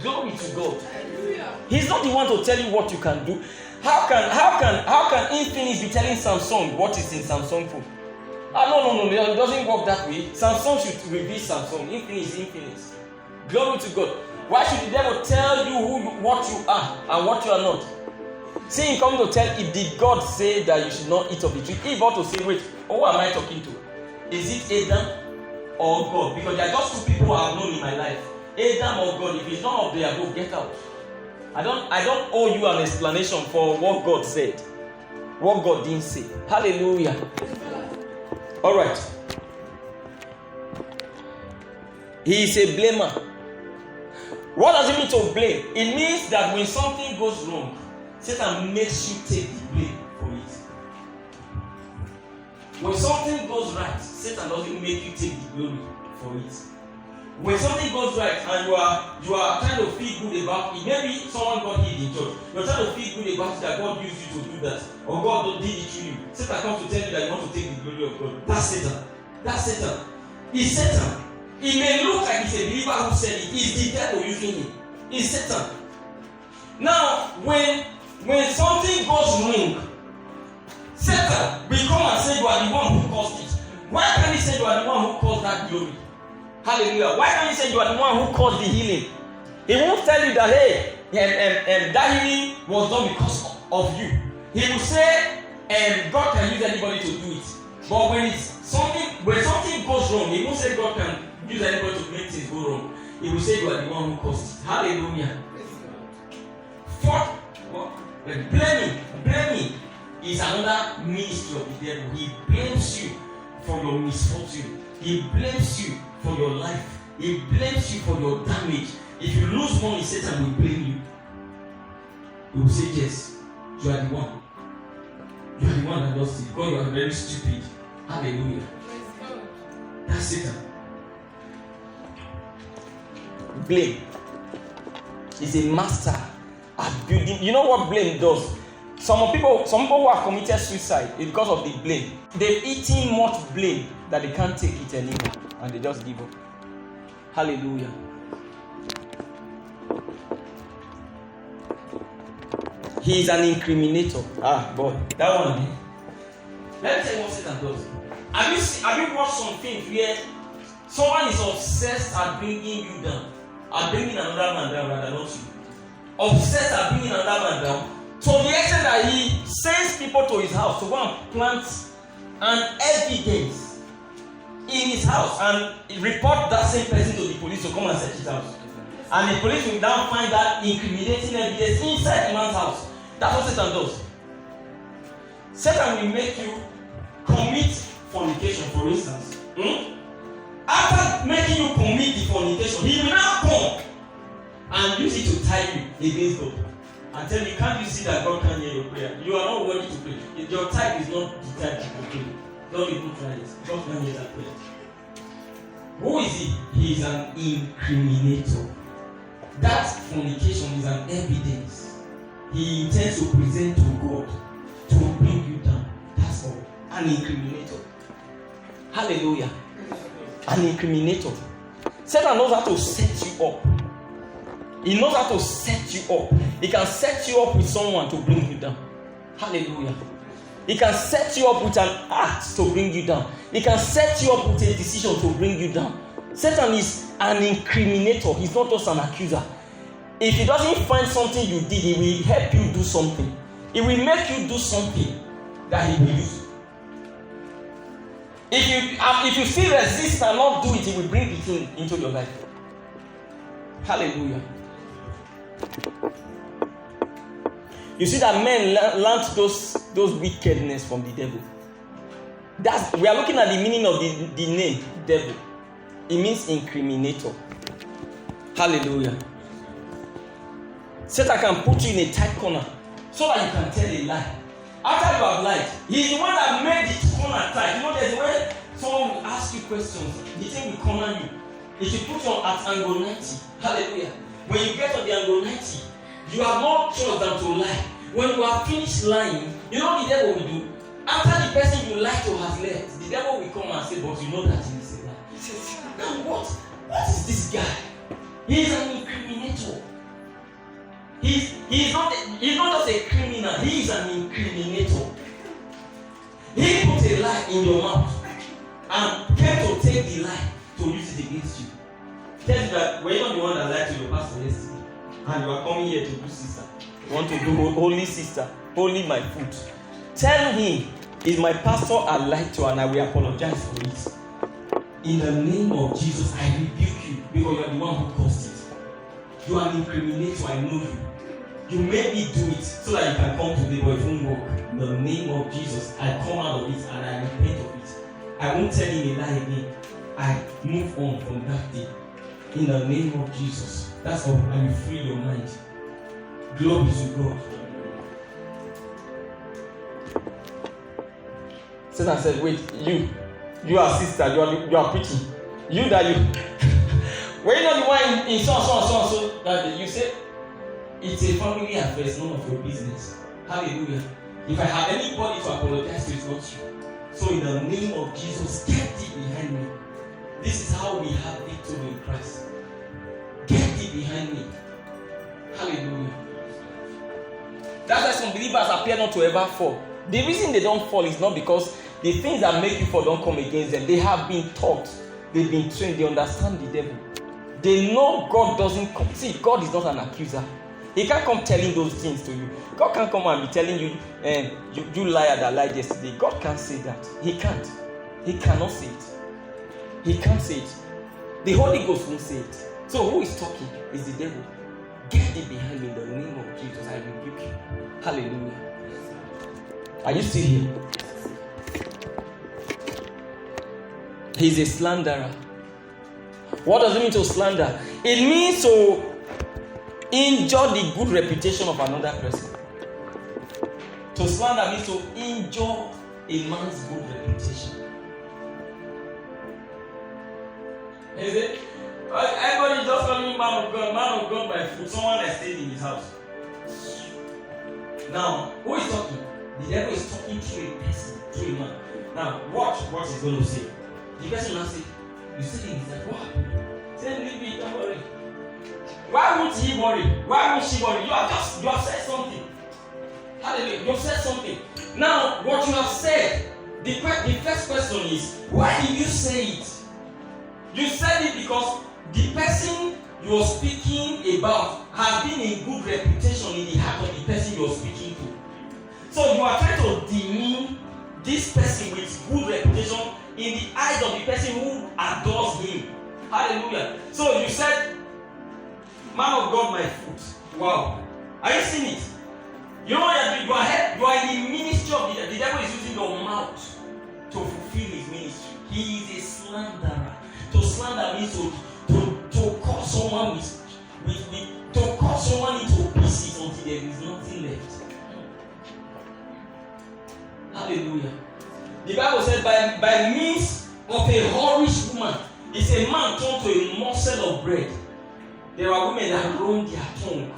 Glory to God. Hallelujah. He's not the one to tell you what you can do. How can Infinix be telling Samsung what is in Samsung phone? No. It doesn't work that way. Samsung should reveal Samsung. Infinix. Glory to God. Why should the devil tell you what you are and what you are not? See, he comes to tell, if did God say that you should not eat of the tree? He ought to say, wait, who am I talking to? Is it Adam or God? Because there are just two people I have known in my life. Adam or God. If it's none of the above, get out. I don't owe you an explanation for what God said. What God didn't say. Hallelujah. Alright. He is a blamer. What does it mean to blame? It means that when something goes wrong, Satan makes you take the blame for it. When something goes right, Satan doesn't make you take the glory for it. When something goes right and you are trying to feel good about it, maybe someone got healed in church. You're trying to feel good about it that God used you to do that, or God did it through you. Satan comes to tell you that you want to take the glory of God. That's Satan. It's Satan. It may look like it's a believer who said it. It's the devil using him. It's Satan. Now, when when something goes wrong, Satan will come and say you are the one who caused it. Why can't he say you are the one who caused that glory? Hallelujah. Why can't he say you are the one who caused the healing? He won't tell you that, hey, that healing was done because of you. He will say, God can use anybody to do it. But when something goes wrong, he won't say God can use anybody to make things go wrong. He will say you are the one who caused it. Hallelujah. Fourth, blaming is another ministry of the devil. He blames you for your misfortune. He blames you for your life. He blames you for your damage. If you lose money, Satan will blame you. He will say, yes, you are the one. You are the one that lost it because you are very stupid. Hallelujah. That's Satan. Blame is a master at building. You know what blame does? Some people who have committed suicide is because of the blame. They've eaten much blame that they can't take it anymore, and they just give up. Hallelujah. He is an incriminator. Boy, that one. Let me tell you what Satan does. Have you watched some things where someone is obsessed at bringing you down, at bringing another man down rather, not you? Obsessed at bringing another man down, to the extent that he sends people to his house to go and plant an evidence in his house and report that same person to the police to come and search his house. And the police will now find that incriminating evidence inside the man's house. That's what Satan does. Satan will make you commit fornication, for instance. After making you commit the fornication, he will now come and use it to tie you against God. And tell you, can't you see that God can hear your prayer? You are not worthy to pray. If your type is not the type you can pray, don't even try it. God can hear that prayer. Who is he? He is an incriminator. That fornication is an evidence he intends to present to God to bring you down. That's all. An incriminator. Hallelujah. An incriminator. Satan knows how to set you up. He knows how to set you up. He can set you up with someone to bring you down. Hallelujah. He can set you up with an act to bring you down. He can set you up with a decision to bring you down. Satan is an incriminator. He's not just an accuser. If he doesn't find something you did, he will help you do something. He will make you do something that he will use. If you still resist and not do it, he will bring it into your life. Hallelujah. You see that men learned those wickedness from the devil. We are looking at the meaning of the name devil. It means incriminator. Hallelujah. Satan can put you in a tight corner so that you can tell a lie. After you have lied, he's the one that made the corner tight. You know, there's a way someone will ask you questions. The thing will corner you. If you put you at angle 90, hallelujah. When you get on the angle 90, you have no choice than to lie. When you have finished lying, you know what the devil will do? After the person you lied to has left, the devil will come and say, but you know that he is a lie. He says, now what is this guy? He is an incriminator. He's not just a criminal, he is an incriminator. He put a lie in your mouth and came to take the lie to use it against you. Tell you that we're not the one that lied to your pastor yesterday, and you are coming here to do sister. You want to do holy sister, holy my foot. Tell him, is my pastor I lied to and I will apologize for it. In the name of Jesus, I rebuke you because you are the one who caused it. You are an incriminator, I know you. You made me do it so that you can come to me, but it won't work. In the name of Jesus, I come out of it and I repent of it. I won't tell him a lie again. I move on from that day. In the name of Jesus. That's all. And you free your mind. Glory to God. Satan said, wait, you are sister, you are preaching. You that you when you know the one in so that you say it's a family affair, it's none of your business. Hallelujah. If I have anybody to apologize to, it's not you. So in the name of Jesus, get thee behind me. This is how we have victory in Christ. Get thee behind me. Hallelujah. That's why some believers appear not to ever fall. The reason they don't fall is not because the things that make you fall don't come against them. They have been taught, they've been trained, they understand the devil. They know God doesn't come. See, God is not an accuser. He can't come telling those things to you. God can't come and be telling you, you liar that lied yesterday. God can't say that. He can't. He cannot say it. He can't say it. The Holy Ghost won't say it. So who is talking? Is the devil. Get thee behind me in the name of Jesus. I rebuke you. Hallelujah. Are you still here? He's a slanderer. What does it mean to slander? It means to injure the good reputation of another person. To slander means to injure a man's good reputation. Is it? Everybody just calling me man of God by food. Someone that stayed in his house. Now, who is talking? The devil is talking to a person, to a man. Now, watch what he's going to say. The person will say, you say in his head, what happened? Say, leave me, don't worry. Why won't he worry? Why won't she worry? You have said something. Hallelujah. You have said something. Now, what you have said, the first question is, why did you say it? You said it because the person you are speaking about has been in good reputation in the heart of the person you are speaking to. So you are trying to demean this person with good reputation in the eyes of the person who adores him. Hallelujah. So you said, man of God, my foot. Wow. Are you seeing it? You know that you are in the ministry of the devil is using your mouth to fulfill his ministry. He is a slanderer. To slander means to cut someone to cut someone into pieces until there is nothing left. Hallelujah. The Bible says by means of a whorish woman, it's a man turned to a morsel of bread. There are women that run their tongue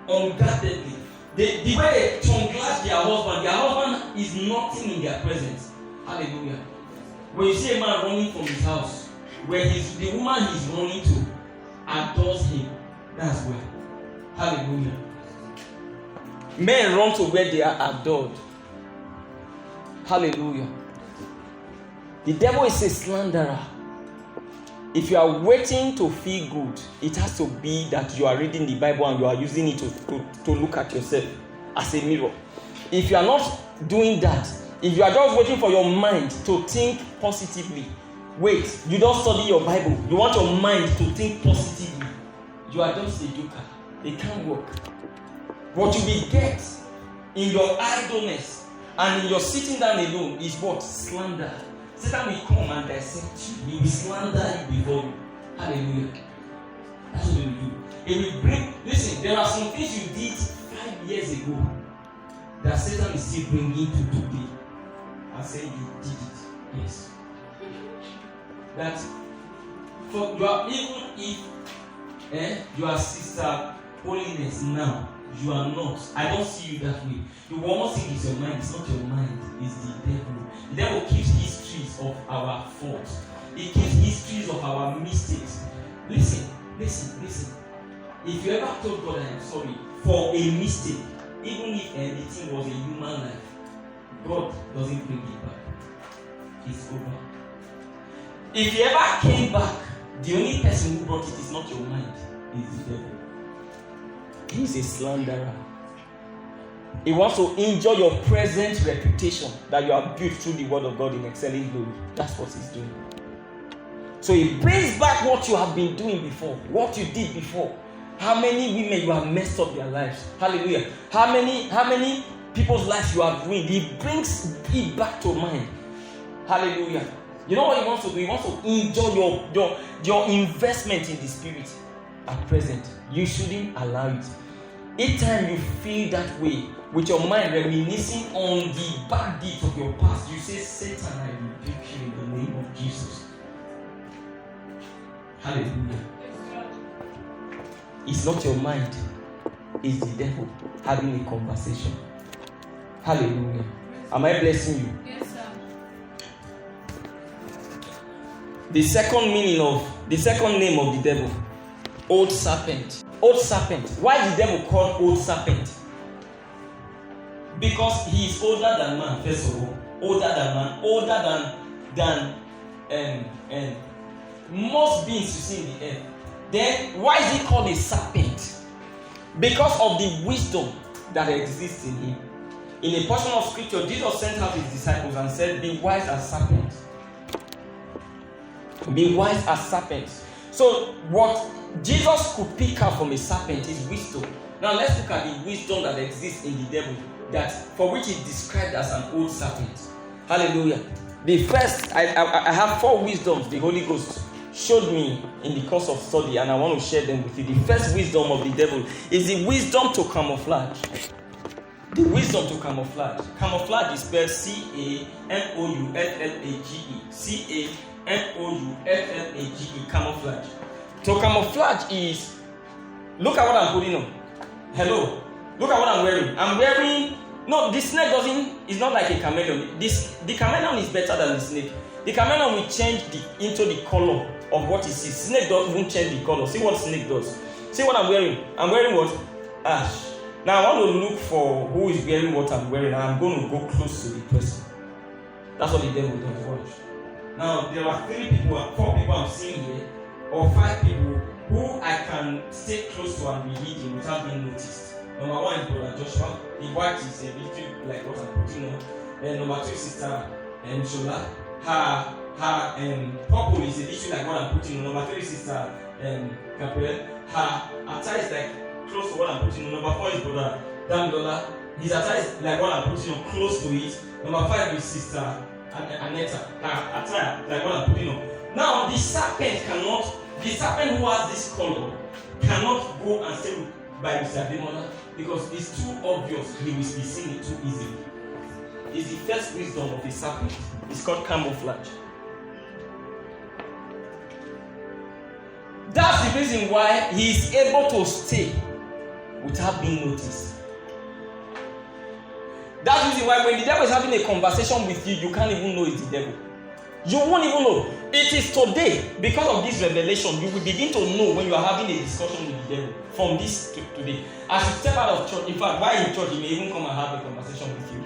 unguardedly. The way they tongue lash their husband is nothing in their presence. Hallelujah. When you see a man running from his house, where the woman he's running to adores him, that's where. Hallelujah. Men run to where they are adored. Hallelujah. The devil is a slanderer. If you are waiting to feel good, it has to be that you are reading the Bible and you are using it to look at yourself as a mirror. If you are not doing that, if you are just waiting for your mind to think positively, wait, you don't study your Bible, you want your mind to think positively, you are just a joker. It can't work. What you will get in your idleness and in your sitting down alone is what? Slander. Satan will come and dissect you. He will slander you before you. Hallelujah. That's what he will do. He will bring. Listen, there are some things you did 5 years ago that Satan is still bringing to today. And saying you did it. Yes. That for you are, even if you are Sister Holiness now, you are not. I don't see you that way. You almost think it's your mind. It's not your mind. It's the devil. The devil keeps histories of our faults. He keeps histories of our mistakes. Listen. If you ever told God, I am sorry for a mistake, even if anything was a human life, God doesn't bring it back. It's over. If you ever came back, the only person who brought it is not your mind, it's the devil. He's a slanderer. He wants to injure your present reputation that you have built through the word of God in excelling glory. That's what he's doing. So he brings back what you have been doing before, what you did before. How many women you have messed up their lives? Hallelujah. How many people's lives you have ruined? He brings it back to mind. Hallelujah. You know what he wants to do? He wants to injure your investment in the spirit at present. You shouldn't allow it. Each time you feel that way, with your mind reminiscing on the bad deeds of your past, you say, Satan, I rebuke you in the name of Jesus. Hallelujah. It's not your mind, it's the devil having a conversation. Hallelujah. Am I blessing you? Yes, sir. The second name of the devil, Old Serpent. Old Serpent. Why is the devil called Old Serpent? Because he is older than man, first of all. Older than man, older than most beings you see in the earth. Then why is he called a serpent? Because of the wisdom that exists in him. In a portion of scripture, Jesus sent out his disciples and said, be wise as serpents. Be wise as serpents. So what Jesus could pick out from a serpent is wisdom. Now let's look at the wisdom that exists in the devil, that for which is described as an old serpent. Hallelujah. The first, I have 4 wisdoms the Holy Ghost showed me in the course of study, and I want to share them with you. The first wisdom of the devil is the wisdom to camouflage. The wisdom to camouflage. Camouflage is spelled C-A-M-O-U-F-L-A-G-E. C-A-M-O-U-F-L-A-G-E. Camouflage. To camouflage is, look at what I'm putting on. Hello. Look at what I'm wearing. I'm wearing, no, the snake is not like a chameleon. The chameleon is better than the snake. The chameleon will change into the color of what it sees. Snake won't change the color. See what snake does. See what I'm wearing. I'm wearing what? Ash. Now I want to look for who is wearing what I'm wearing, and I'm going to go close to the person. That's what the devil does. Watch. Now there are 4 people I'm seeing here, or 5 people who I can stay close to and be leading without being noticed. Number 1 is Brother Joshua. The white is a little like what I'm putting on. Then number 2 is Sister Shola. Her purple is a little like what I'm putting on. Number 3 is Sister Gabriel. Her attire is like close to what I'm putting on. Number 4 is Brother Damilola. His attire is like what I'm putting on, close to it. Number 5 is Sister Aneta. Her attire like what I'm putting on. Now the serpent who has this color cannot go and stay by Mr. Demola because it's too obvious. He will be seen it too easily. It's the first wisdom of a serpent. It's called camouflage. That's the reason why he is able to stay without being noticed. That's the reason why when the devil is having a conversation with you, you can't even know it's the devil. You won't even know. It is today, because of this revelation, you will begin to know when you are having a discussion with the devil from this to today. As you step out of church, in fact, while in church, he may even come and have a conversation with you.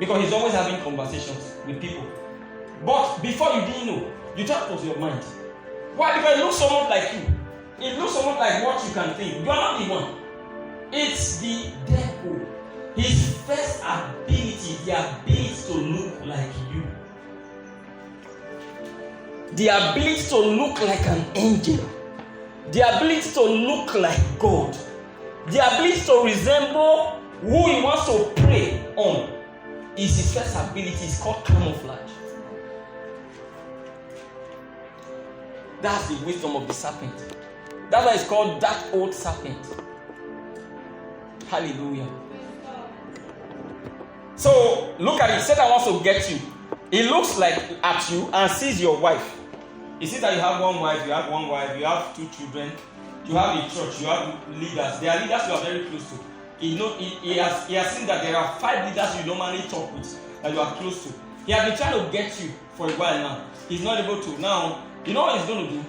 Because he's always having conversations with people. But before you didn't know, you thought it was your mind. Why? Because it looks so much like you. It looks so much like what you can think. You are not the one. It's the devil. His first ability, the ability to look like you. The ability to look like an angel. The ability to look like God. The ability to resemble who he wants to prey on is his first ability. It's called camouflage. That's the wisdom of the serpent. That's why it's called that old serpent. Hallelujah. So look at it. Satan wants to get you. He looks like at you and sees your wife. He sees that you have one wife, you have 2 children, you have a church, you have leaders. There are leaders you are very close to. He has seen that there are 5 leaders you normally talk with that you are close to. He has been trying to get you for a while now. He's not able to. Now, you know what he's going to do?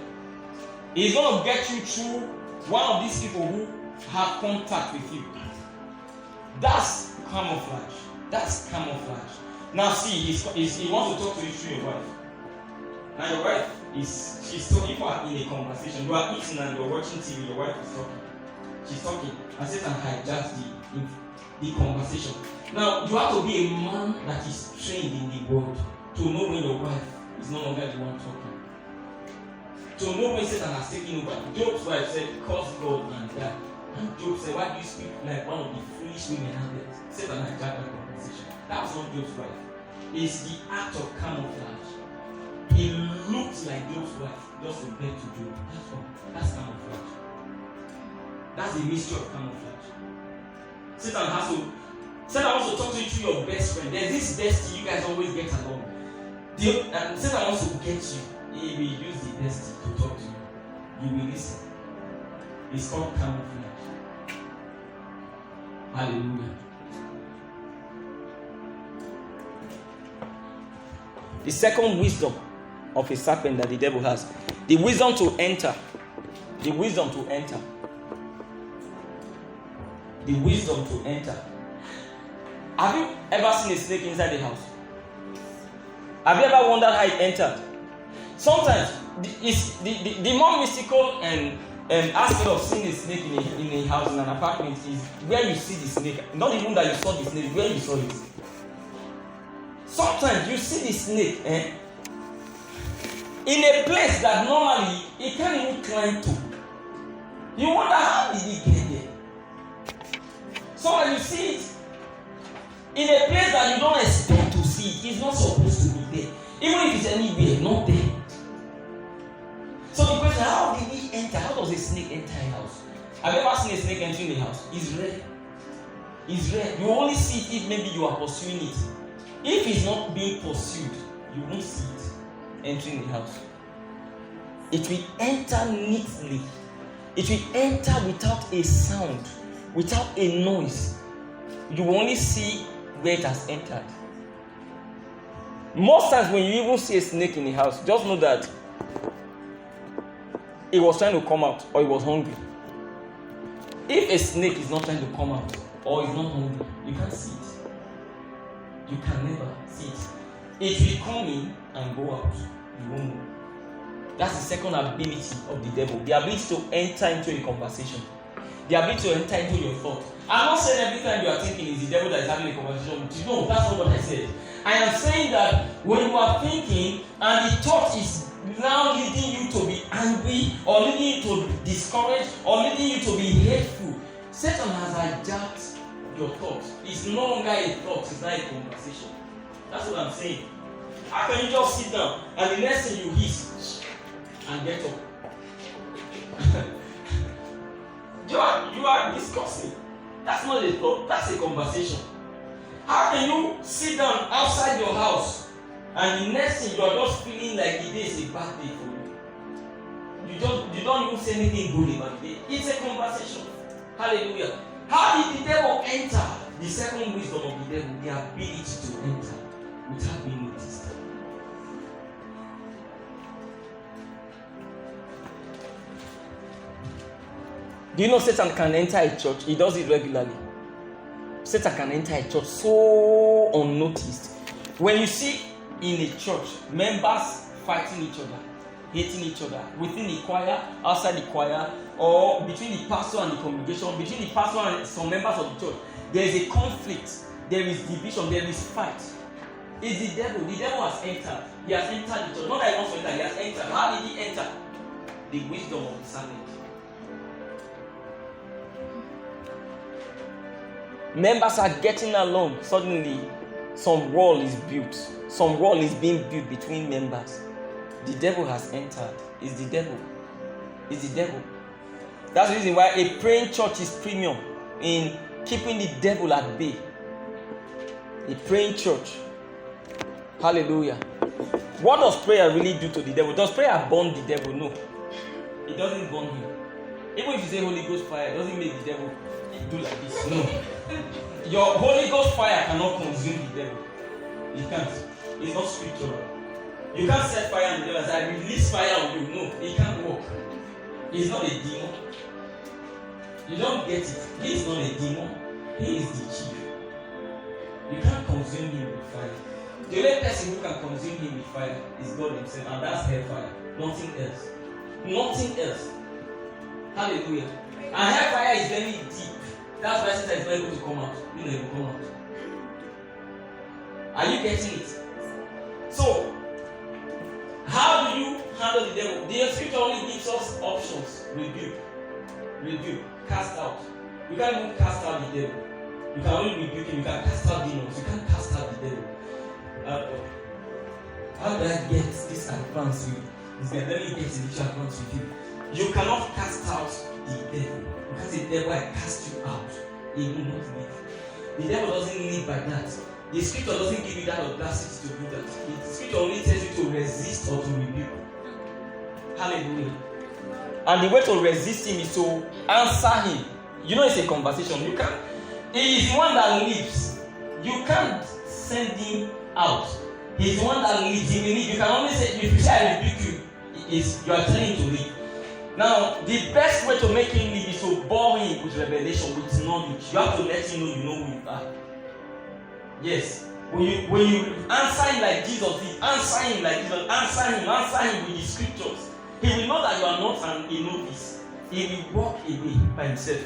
He's going to get you through one of these people who have contact with you. That's camouflage. That's camouflage. Now see, he wants to talk to you through your wife. Now your wife she's talking for in a conversation. You are eating and you're watching TV, your wife is talking. She's talking. And Satan hijacks the conversation. Now you have to be a man that is trained in the word to know when your wife is no longer the one talking. To know when Satan has taken over. Job's wife said, curse God and die. And Job said, why do you speak like one of the foolish women out there? Satan hijacked that conversation. That was not Job's wife. It's the act of camouflage. He looked like Job's wife just to beg to Job. That's all. That's camouflage. That's the mystery of camouflage. Satan wants to talk to you through your best friend. There's this bestie you guys always get along. Satan wants to get you. He will use the bestie to talk to you. You will listen. It's called camouflage. Hallelujah. The second wisdom of a serpent that the devil has, the wisdom to enter. The wisdom to enter. The wisdom to enter. Have you ever seen a snake inside the house? Have you ever wondered how it entered? Sometimes the more mystical and aspect of seeing a snake in a house, in an apartment, is where you see the snake. Not even that you saw the snake, where you saw it. Sometimes you see the snake in a place that normally it can't even climb to. You wonder, how did he get there? Sometimes you see it in a place that you don't expect to see it. It's not supposed to be there. Even if it's anywhere, not there. So the question, how did he enter? How does a snake enter a house? Have you ever seen a snake entering the house? It's rare. It's rare. You only see it if maybe you are pursuing it. If it's not being pursued, you won't see it entering the house. It will enter neatly. It will enter without a sound, without a noise. You will only see where it has entered. Most times when you even see a snake in the house, just know that it was trying to come out or it was hungry. If a snake is not trying to come out or is not hungry, you can't see it. You can never see it. It will come in and go out. You won't know. That's the second ability of the devil. The ability to enter into a conversation. The ability to enter into your thought. I'm not saying every time you are thinking is the devil that is having a conversation with you. No, that's not what I said. I am saying that when you are thinking and the thought is now leading you to be angry or leading you to be discouraged or leading you to be hateful, Satan has hijacked your thoughts. It's no longer a thought, it's not a conversation. That's what I'm saying. How can you just sit down and the next thing you hiss and get up? you are discussing. That's not a thought, that's a conversation. How can you sit down outside your house and the next thing you are just feeling like the day is a bad day for you? You don't even say anything good about the day. It's a conversation. Hallelujah. How did the devil enter? The second wisdom of the devil, the ability to enter without being noticed. Do you know Satan can enter a church? He does it regularly. Satan can enter a church so unnoticed. When you see in a church members fighting each other, hating each other, within the choir, outside the choir, or between the pastor and the congregation, between the pastor and some members of the church, there is a conflict, there is division, there is fight. It's the devil. The devil has entered. He has entered the church. Not that he wants to enter, he has entered. How did he enter? The wisdom of discernment. Members are getting along. Suddenly, some wall is built. Some wall is being built between members. The devil has entered. It's the devil. It's the devil. That's the reason why a praying church is premium in keeping the devil at bay. A praying church. Hallelujah. What does prayer really do to the devil? Does prayer burn the devil? No. It doesn't burn him. Even if you say Holy Ghost fire, it doesn't make the devil do like this. No. Your Holy Ghost fire cannot consume the devil. It can't. It's not scriptural. You can't set fire on the devil and say, I release fire on you. No, it can't work. He's not a demon. You don't get it. He is not a demon. He is the chief. You can't consume him with fire. The only person who can consume him with fire is God himself, and that's hellfire. Nothing else. Nothing else. Hallelujah. And hellfire is very deep. That's why Satan is not able to come out. You know, he will come out. Are you getting it? So, how do you handle the devil? The scripture only gives us options. Rebuke, cast out. You can't even cast out the devil. You can only rebuke him. You can cast out demons. You can't cast out the devil. How do I get this advance with you? Let me get this advance with you. You cannot cast out the devil. Because the devil I cast you out. He will not live. The devil doesn't live by that. The scripture doesn't give you that audacity to do that. The scripture only tells you to resist or to rebuke. Hallelujah. And the way to resist him is to answer him. You know, it's a conversation. You can't. He is the one that lives. You can't send him out. He's the one that lives. He will leave. You can only say, if you say I rebuke you, you are telling him to leave. Now, the best way to make him leave is to bore him with revelation, with knowledge. You have to let him know you know who you are. Yes. When you answer him like Jesus did, answer him like Jesus, answer him with the scriptures, he will know that you are not a novice. He will walk away by himself.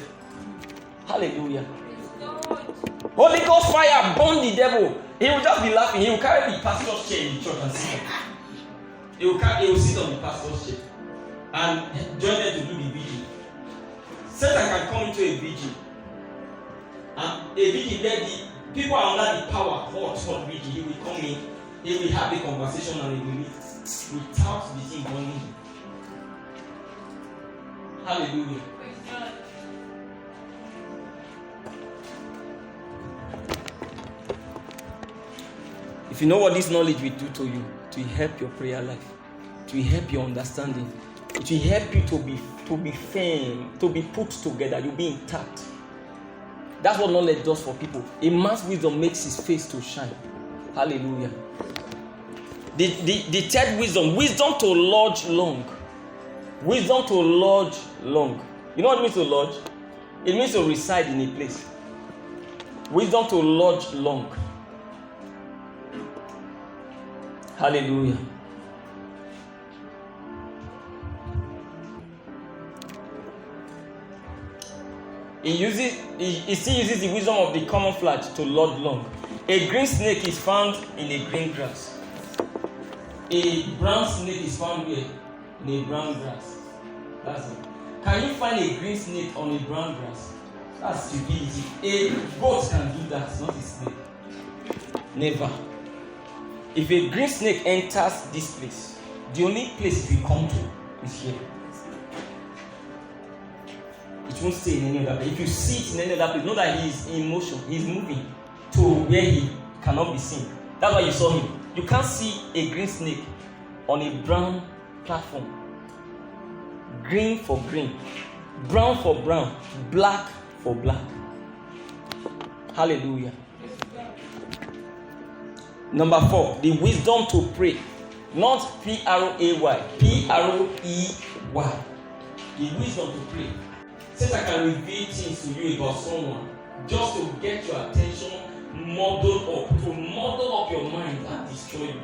Hallelujah. Holy Ghost fire burn the devil. He will just be laughing. He will carry the pastor's chair in the church and sit. He will sit on the pastor's chair and join them to do the vigil. Satan can come into a vigil. And a vigil where the people are under the power hot vigil. He will come in. He will have a conversation and he will leave without the thing burning him. Hallelujah. If you know what this knowledge will do to you, to help your prayer life, to help your understanding, it will help you to be firm, to be put together, you'll be intact. That's what knowledge does for people. A man's wisdom makes his face to shine. Hallelujah. The third wisdom to lodge long. Wisdom to lodge long. You know what it means to lodge? It means to reside in a place. Wisdom to lodge long. Hallelujah. He still uses the wisdom of the camouflage to lodge long. A green snake is found in a green grass. A brown snake is found where? In a brown grass. That's it. Can you find a green snake on a brown grass? That's stupidity. A goat can do that, not a snake. Never. If a green snake enters this place, the only place it will come to is here. It won't stay in any other place. If you see it in any other place, know that he is in motion. He is moving to where he cannot be seen. That's why you saw him. You can't see a green snake on a brown platform. Green for green, brown for brown, black for black. Hallelujah. Number 4, the wisdom to pray. Not P-R-A-Y, P-R-E-Y. The wisdom to pray. Satan can reveal things to you about someone just to get your attention muddled up, to muddle up your mind and destroy you.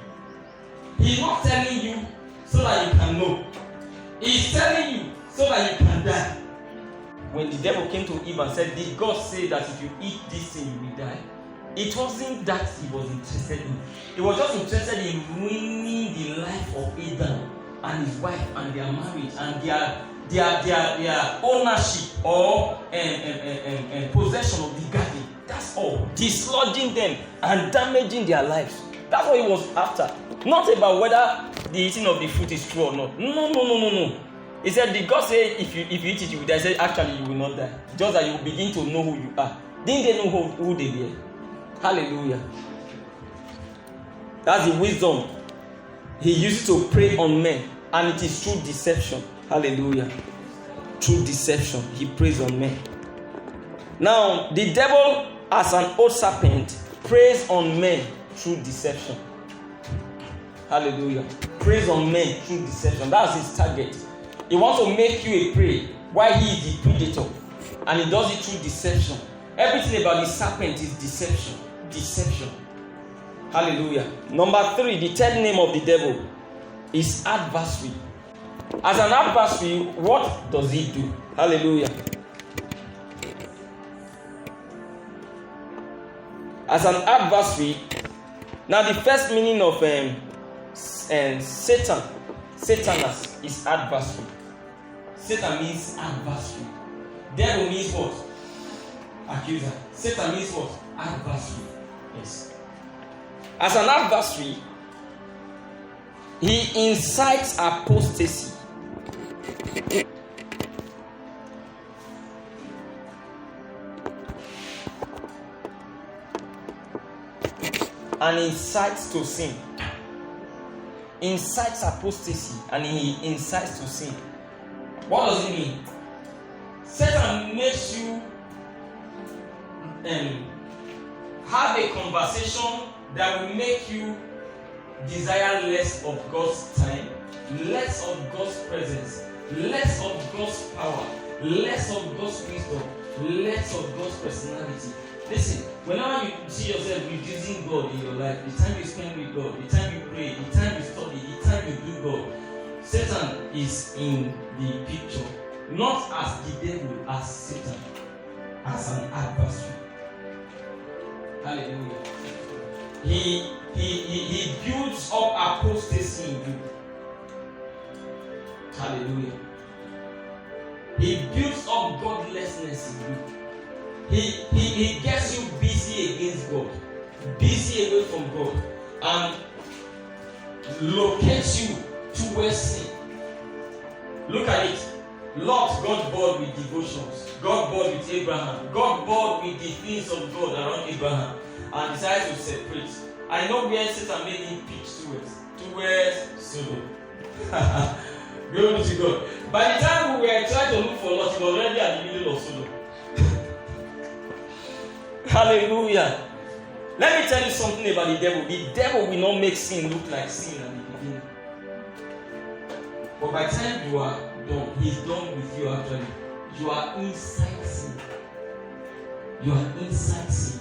He's not telling you so that you can know. He's telling you so that you can die. When the devil came to Eve and said, did God say that if you eat this thing you will die? It wasn't that he was interested in. He was just interested in ruining the life of Adam and his wife and their marriage and their ownership or possession of the garden. That's all. Dislodging them and damaging their lives. That's what he was after. Not about whether the eating of the fruit is true or not. No. He said, did God say if you eat it you will die? He said, actually you will not die. Just that you will begin to know who you are. Didn't they know who they were? Hallelujah. That's the wisdom he uses to prey on men. And it is through deception. Hallelujah. Through deception, he preys on men. Now, the devil as an old serpent preys on men through deception. Hallelujah. Preys on men through deception. That's his target. He wants to make you a prey while he is the predator. And he does it through deception. Everything about the serpent is deception. Deception. Hallelujah. Number 3, the third name of the devil is adversary. As an adversary, what does he do? Hallelujah. As an adversary, now the first meaning of Satan, Satanas is adversary. Satan means adversary. Devil means what? Accuser. Satan means what? Adversary. Yes. As an adversary, he incites apostasy. And incites to sin. Incites apostasy and he incites to sin. What does it mean? Satan makes you have a conversation that will make you desire less of God's time, less of God's presence, less of God's power, less of God's wisdom, less of God's personality, Listen, whenever you see yourself reducing God in your life, the time you spend with God, the time you pray, the time you study, the time you do God, Satan is in the picture. Not as the devil, as Satan, as an adversary. Hallelujah. He builds up apostasy in you. Hallelujah. He builds up godlessness in you. He gets you busy against God, busy away from God, and locates you towards sin. Look at it. Lot got bored with devotions, got bored with Abraham, got bored with the things of God around Abraham, and decided to separate. I know where Satan made him pitch towards Sodom. Glory to God. By the time we were trying to look for Lot, he was already at the middle of Sodom. Hallelujah. Let me tell you something about the devil. The devil will not make sin look like sin at the beginning. But by the time you are done, he's done with you actually. You are inside sin. You are inside sin.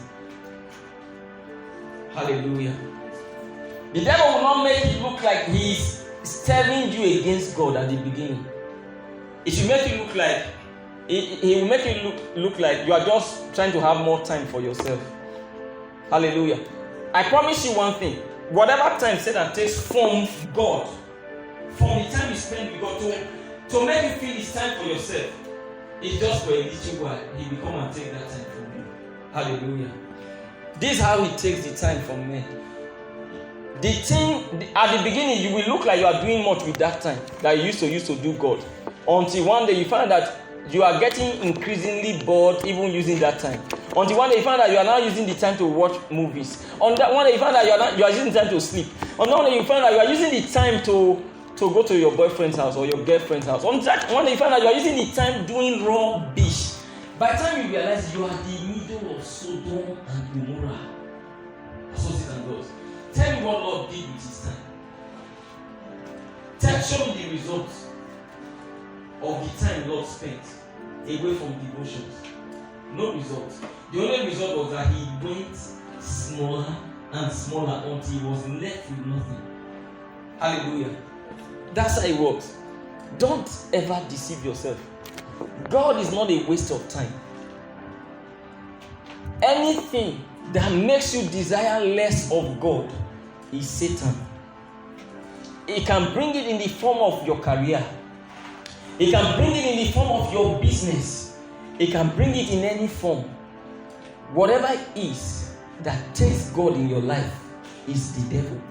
Hallelujah. The devil will not make it look like he's serving you against God at the beginning. It will make you look like he will make you look like you are just trying to have more time for yourself. Hallelujah. I promise you one thing. Whatever time Satan takes from God, from the time you spend with God to make you feel it's time for yourself, it's just for a little while. He will come and take that time from you. Hallelujah. This is how he takes the time from men. The thing at the beginning, you will look like you are doing much with that time that you used to do God. Until one day you find that you are getting increasingly bored even using that time. Until one day you find that you are now using the time to watch movies. On that one day you find that you are using the time to sleep. On that one day you find that you are using the time to go to your boyfriend's house or your girlfriend's house. On that one day you find that you are using the time doing rubbish. By the time you realize you are the middle of Sodom and Gomorrah. That's what Satan does. Tell me what Lord did with his time. Show me the results of the time Lord spent away from devotions. No results. The only result was that he went smaller and smaller until he was left with nothing. Hallelujah. That's how it works. Don't ever deceive yourself. God is not a waste of time. Anything that makes you desire less of God is Satan. It can bring it in the form of your career. It can bring it in the form of your business. It can bring it in any form. Whatever it is that takes God in your life is the devil.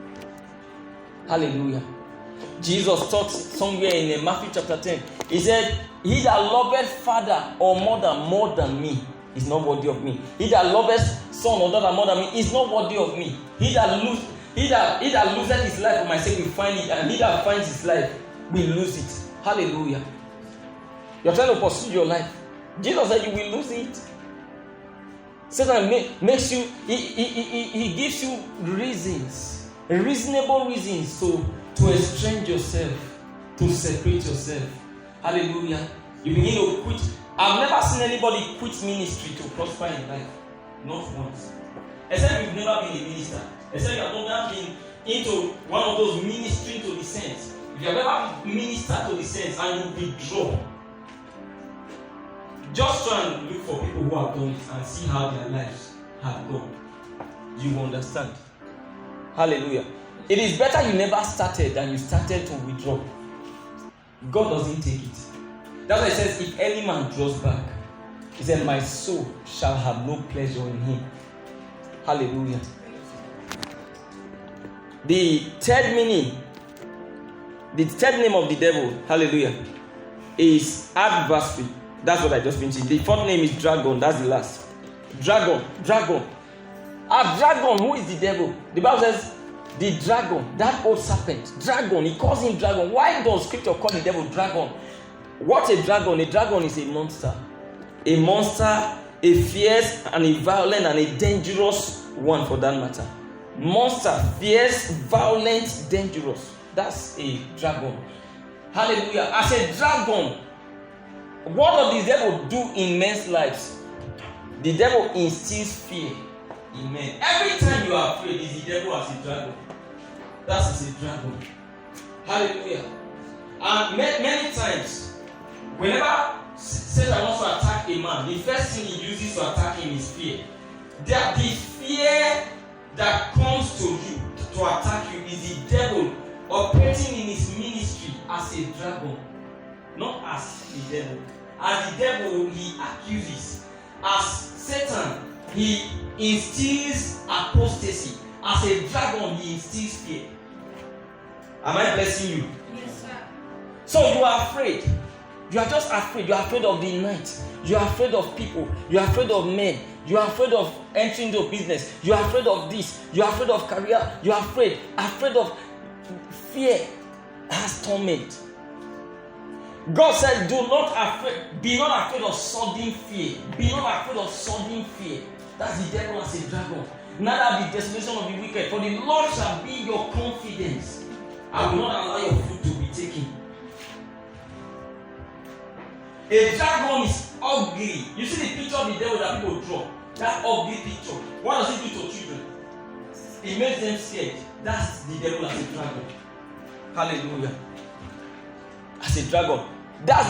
Hallelujah. Jesus taught somewhere in Matthew chapter 10. He said, he that loveth father or mother more than me is not worthy of me. He that loveth son or daughter more than me is not worthy of me. He that loseth his life for my sake will find it, and he that finds his life will lose it. Hallelujah. You're trying to pursue your life. Jesus said you will lose it. Satan makes you, he gives you reasons, reasonable reasons to estrange yourself, to separate yourself. Hallelujah. You begin to quit. I've never seen anybody quit ministry to prosper in life. Not once. Except you've never been a minister. Except you have never been into one of those ministering to the saints. If you have ever ministered to the saints and you withdraw, just try and look for people who have done it and see how their lives have gone. You understand? Hallelujah. It is better you never started than you started to withdraw. God doesn't take it. That's why it says, if any man draws back, he said, my soul shall have no pleasure in him. Hallelujah. The third name of the devil, hallelujah, is adversary. That's what I just mentioned. The fourth name is dragon. That's the last. Dragon. A dragon, who is the devil? The Bible says, the dragon, that old serpent, dragon, he calls him dragon. Why does scripture call the devil dragon? What's a dragon? A dragon is a monster. A monster, a fierce and a violent and a dangerous one for that matter. Monster, fierce, violent, dangerous. That's a dragon. Hallelujah. As a dragon, what does the devil do in men's lives? The devil instills fear in men. Every time you are afraid, is the devil as a dragon. That is a dragon. Hallelujah. And many times, whenever Satan wants to attack a man, the first thing he uses to attack him is fear. That the fear that comes to you to attack you is the devil operating in his ministry as a dragon, not as the devil. As the devil, he accuses. As Satan, he instills apostasy. As a dragon, he instills fear. Am I blessing you? Yes, sir. So you are afraid. You are just afraid. You are afraid of the night. You are afraid of people. You are afraid of men. You are afraid of entering into business. You are afraid of this. You are afraid of career. You are afraid of fear has torment. God said, be not afraid of sudden fear. Be not afraid of sudden fear. That's the devil as a dragon. Neither the desolation of the wicked, for the Lord shall be your confidence. I will not allow your food to be taken. A dragon is ugly. You see the picture of the devil that people draw. That ugly picture. What does it do to children? It makes them scared. That's the devil as a dragon. Hallelujah. As a dragon. That's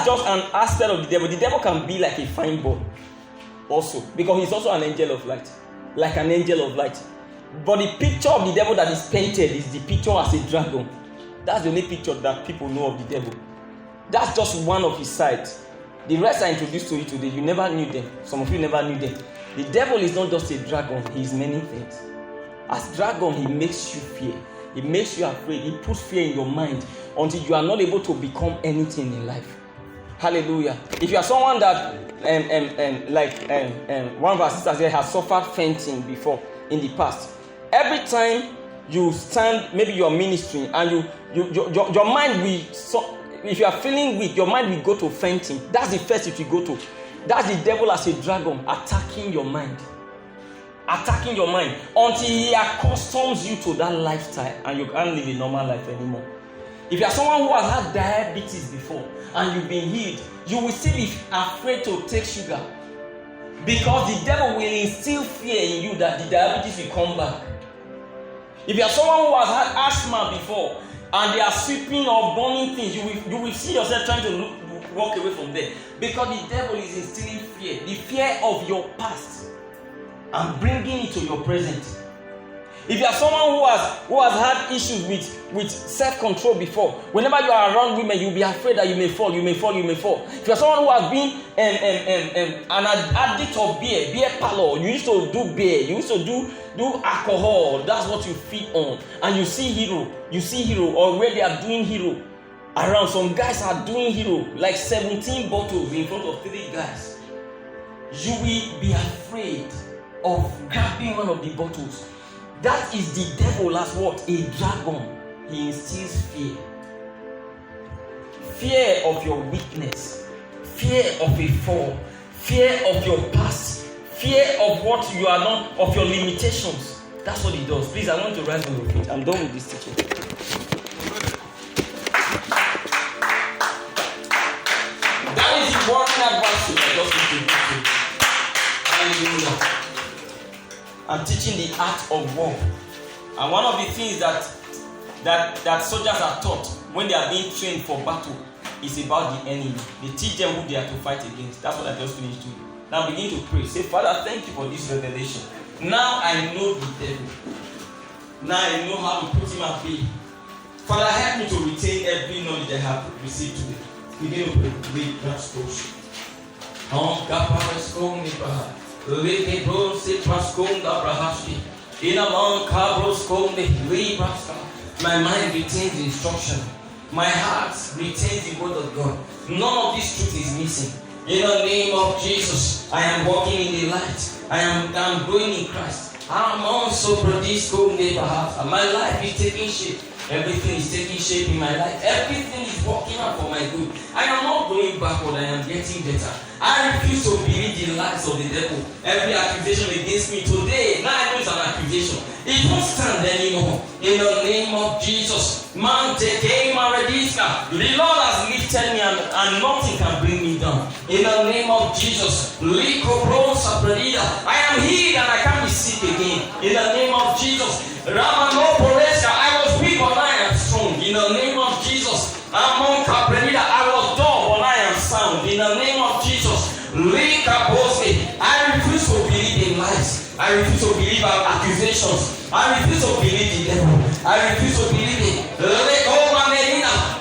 just an aspect of the devil. The devil can be like a fine boy also, because he's also an angel of light. Like an angel of light. But the picture of the devil that is painted is the picture as a dragon. That's the only picture that people know of the devil. That's just one of his sides. The rest I introduced to you today, you never knew them. Some of you never knew them. The devil is not just a dragon, he is many things. As dragon, he makes you fear. He makes you afraid. He puts fear in your mind until you are not able to become anything in life. Hallelujah. If you are someone that, one of our sisters here has suffered fainting before in the past, every time you stand, maybe you are ministering, and your mind will, if you are feeling weak, your mind will go to fainting. That's the first it will go to. That's the devil as a dragon attacking your mind. Attacking your mind until he accustoms you to that lifestyle and you can't live a normal life anymore. If you are someone who has had diabetes before and you've been healed, you will still be afraid to take sugar because the devil will instill fear in you that the diabetes will come back. If you are someone who has had asthma before and they are sweeping or burning things, you will see yourself trying to walk away from them because the devil is instilling fear, the fear of your past, and bringing it to your present. If you are someone who has had issues with self-control before, whenever you are around women, you'll be afraid that you may fall. If you are someone who has been an addict of beer parlor, you used to do beer, you used to do alcohol, that's what you feed on, and you see hero, or where they are doing hero around, some guys are doing hero, like 17 bottles in front of 3 guys. You will be afraid of grabbing one of the bottles. That is the devil as what? A dragon. He instills fear. Fear of your weakness. Fear of a fall. Fear of your past. Fear of what you are not, of your limitations. That's what he does. Please, I want to rise on your feet. I'm done with this teaching. That is the warning advice I just need to give you. Hallelujah. I'm teaching the art of war. And one of the things that soldiers are taught when they are being trained for battle is about the enemy. They teach them who they are to fight against. That's what I just finished doing. Now begin to pray. Say, Father, thank you for this revelation. Now I know the devil. Now I know how to put him at bay. Father, help me to retain every knowledge I have received today. Begin to pray. Leke brose pasconda brahashi. Inamon cabros conde libraska. My mind retains instruction. My heart retains the word of God. None of this truth is missing. In the name of Jesus, I am walking in the light. I am growing in Christ. I'm also produced conde brahashi. My life is taking shape. Everything is taking shape in my life. Everything is working out for my good. I am not going backward. I am getting better. I refuse to believe the lies of the devil. Every accusation against me today, now I know it's an accusation. It won't stand anymore. In the name of Jesus. Man, take aim and rediska. The Lord has lifted me and nothing can bring me down. In the name of Jesus. I am healed and I can't be sick again. In the name of Jesus. I was weak but I am strong. In the name of Jesus. I was dumb but I am sound. In the name of Jesus. I refuse to believe in lies. I refuse to believe accusations. I refuse to believe the devil. I refuse to believe it.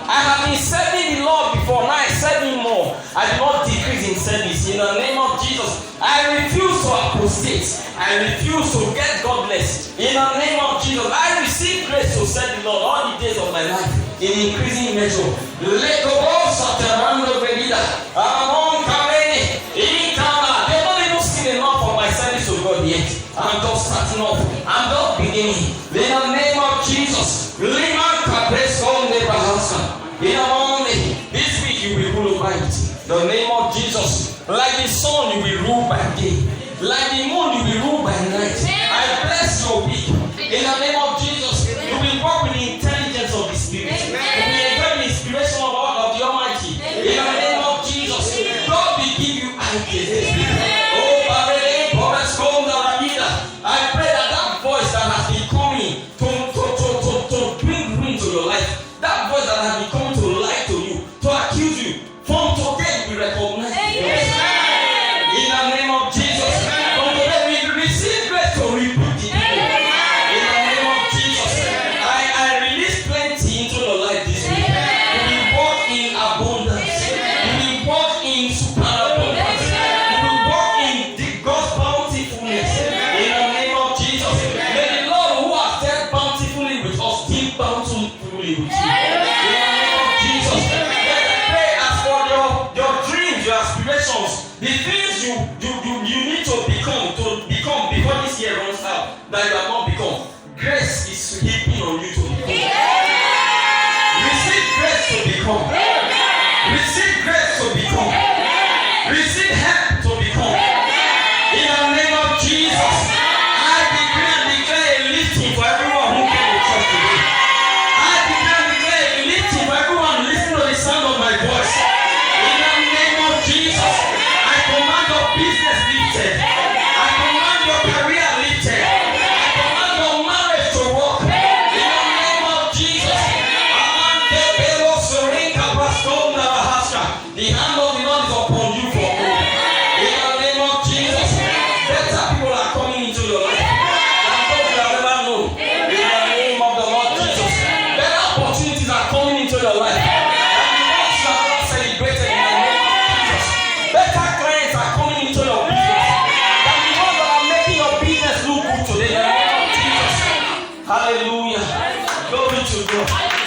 I have been serving the Lord before. Now I serve him more. I do not decrease in service. In the name of Jesus. I refuse to apostate. I refuse to get godless. In the name of Jesus. I receive grace to serve the Lord all the days of my life in increasing measure. God yet. I'm just starting off. I'm just beginning. In the name of Jesus. In the morning, this week you will rule over it. The name of Jesus. Like the sun, you will rule by day. Like the moon, you will rule by night. I bless your week. In the name of Jesus, you will walk with the intelligence of the Spirit. You will enjoy the inspiration of the Almighty. In the name of Jesus, God will give you ideas. I pray that voice that has been coming to bring ruin to your life, that voice that has been coming to lie to you, to accuse you, from today you will recognize it. In the name of Jesus, from today we will receive grace to rebuke the evil. In the name of Jesus, I release plenty into your life this week. You will walk in abundance. You will walk in superabundance. You will walk in the God's bountifulness. Bountifully with you. In the name of Jesus. Pray as for your dreams, your aspirations, the things you need to become before this year runs out, that you have not become. Grace is heaping on you to become. Receive grace to become. Receive grace to become. Receive help to become. In the name of Jesus, I decree and declare a lifting for everyone who came to church today. Sound of my voice. In the name of Jesus, I command your business lifted. I command your career lifted. I command your marriage to work. In the name of Jesus. The hand of the Lord is upon you for good. In the name of Jesus. Better people are coming into your life than those you have ever known. In the name of the Lord Jesus. Better opportunities are coming into your life. Hallelujah. Glory to God.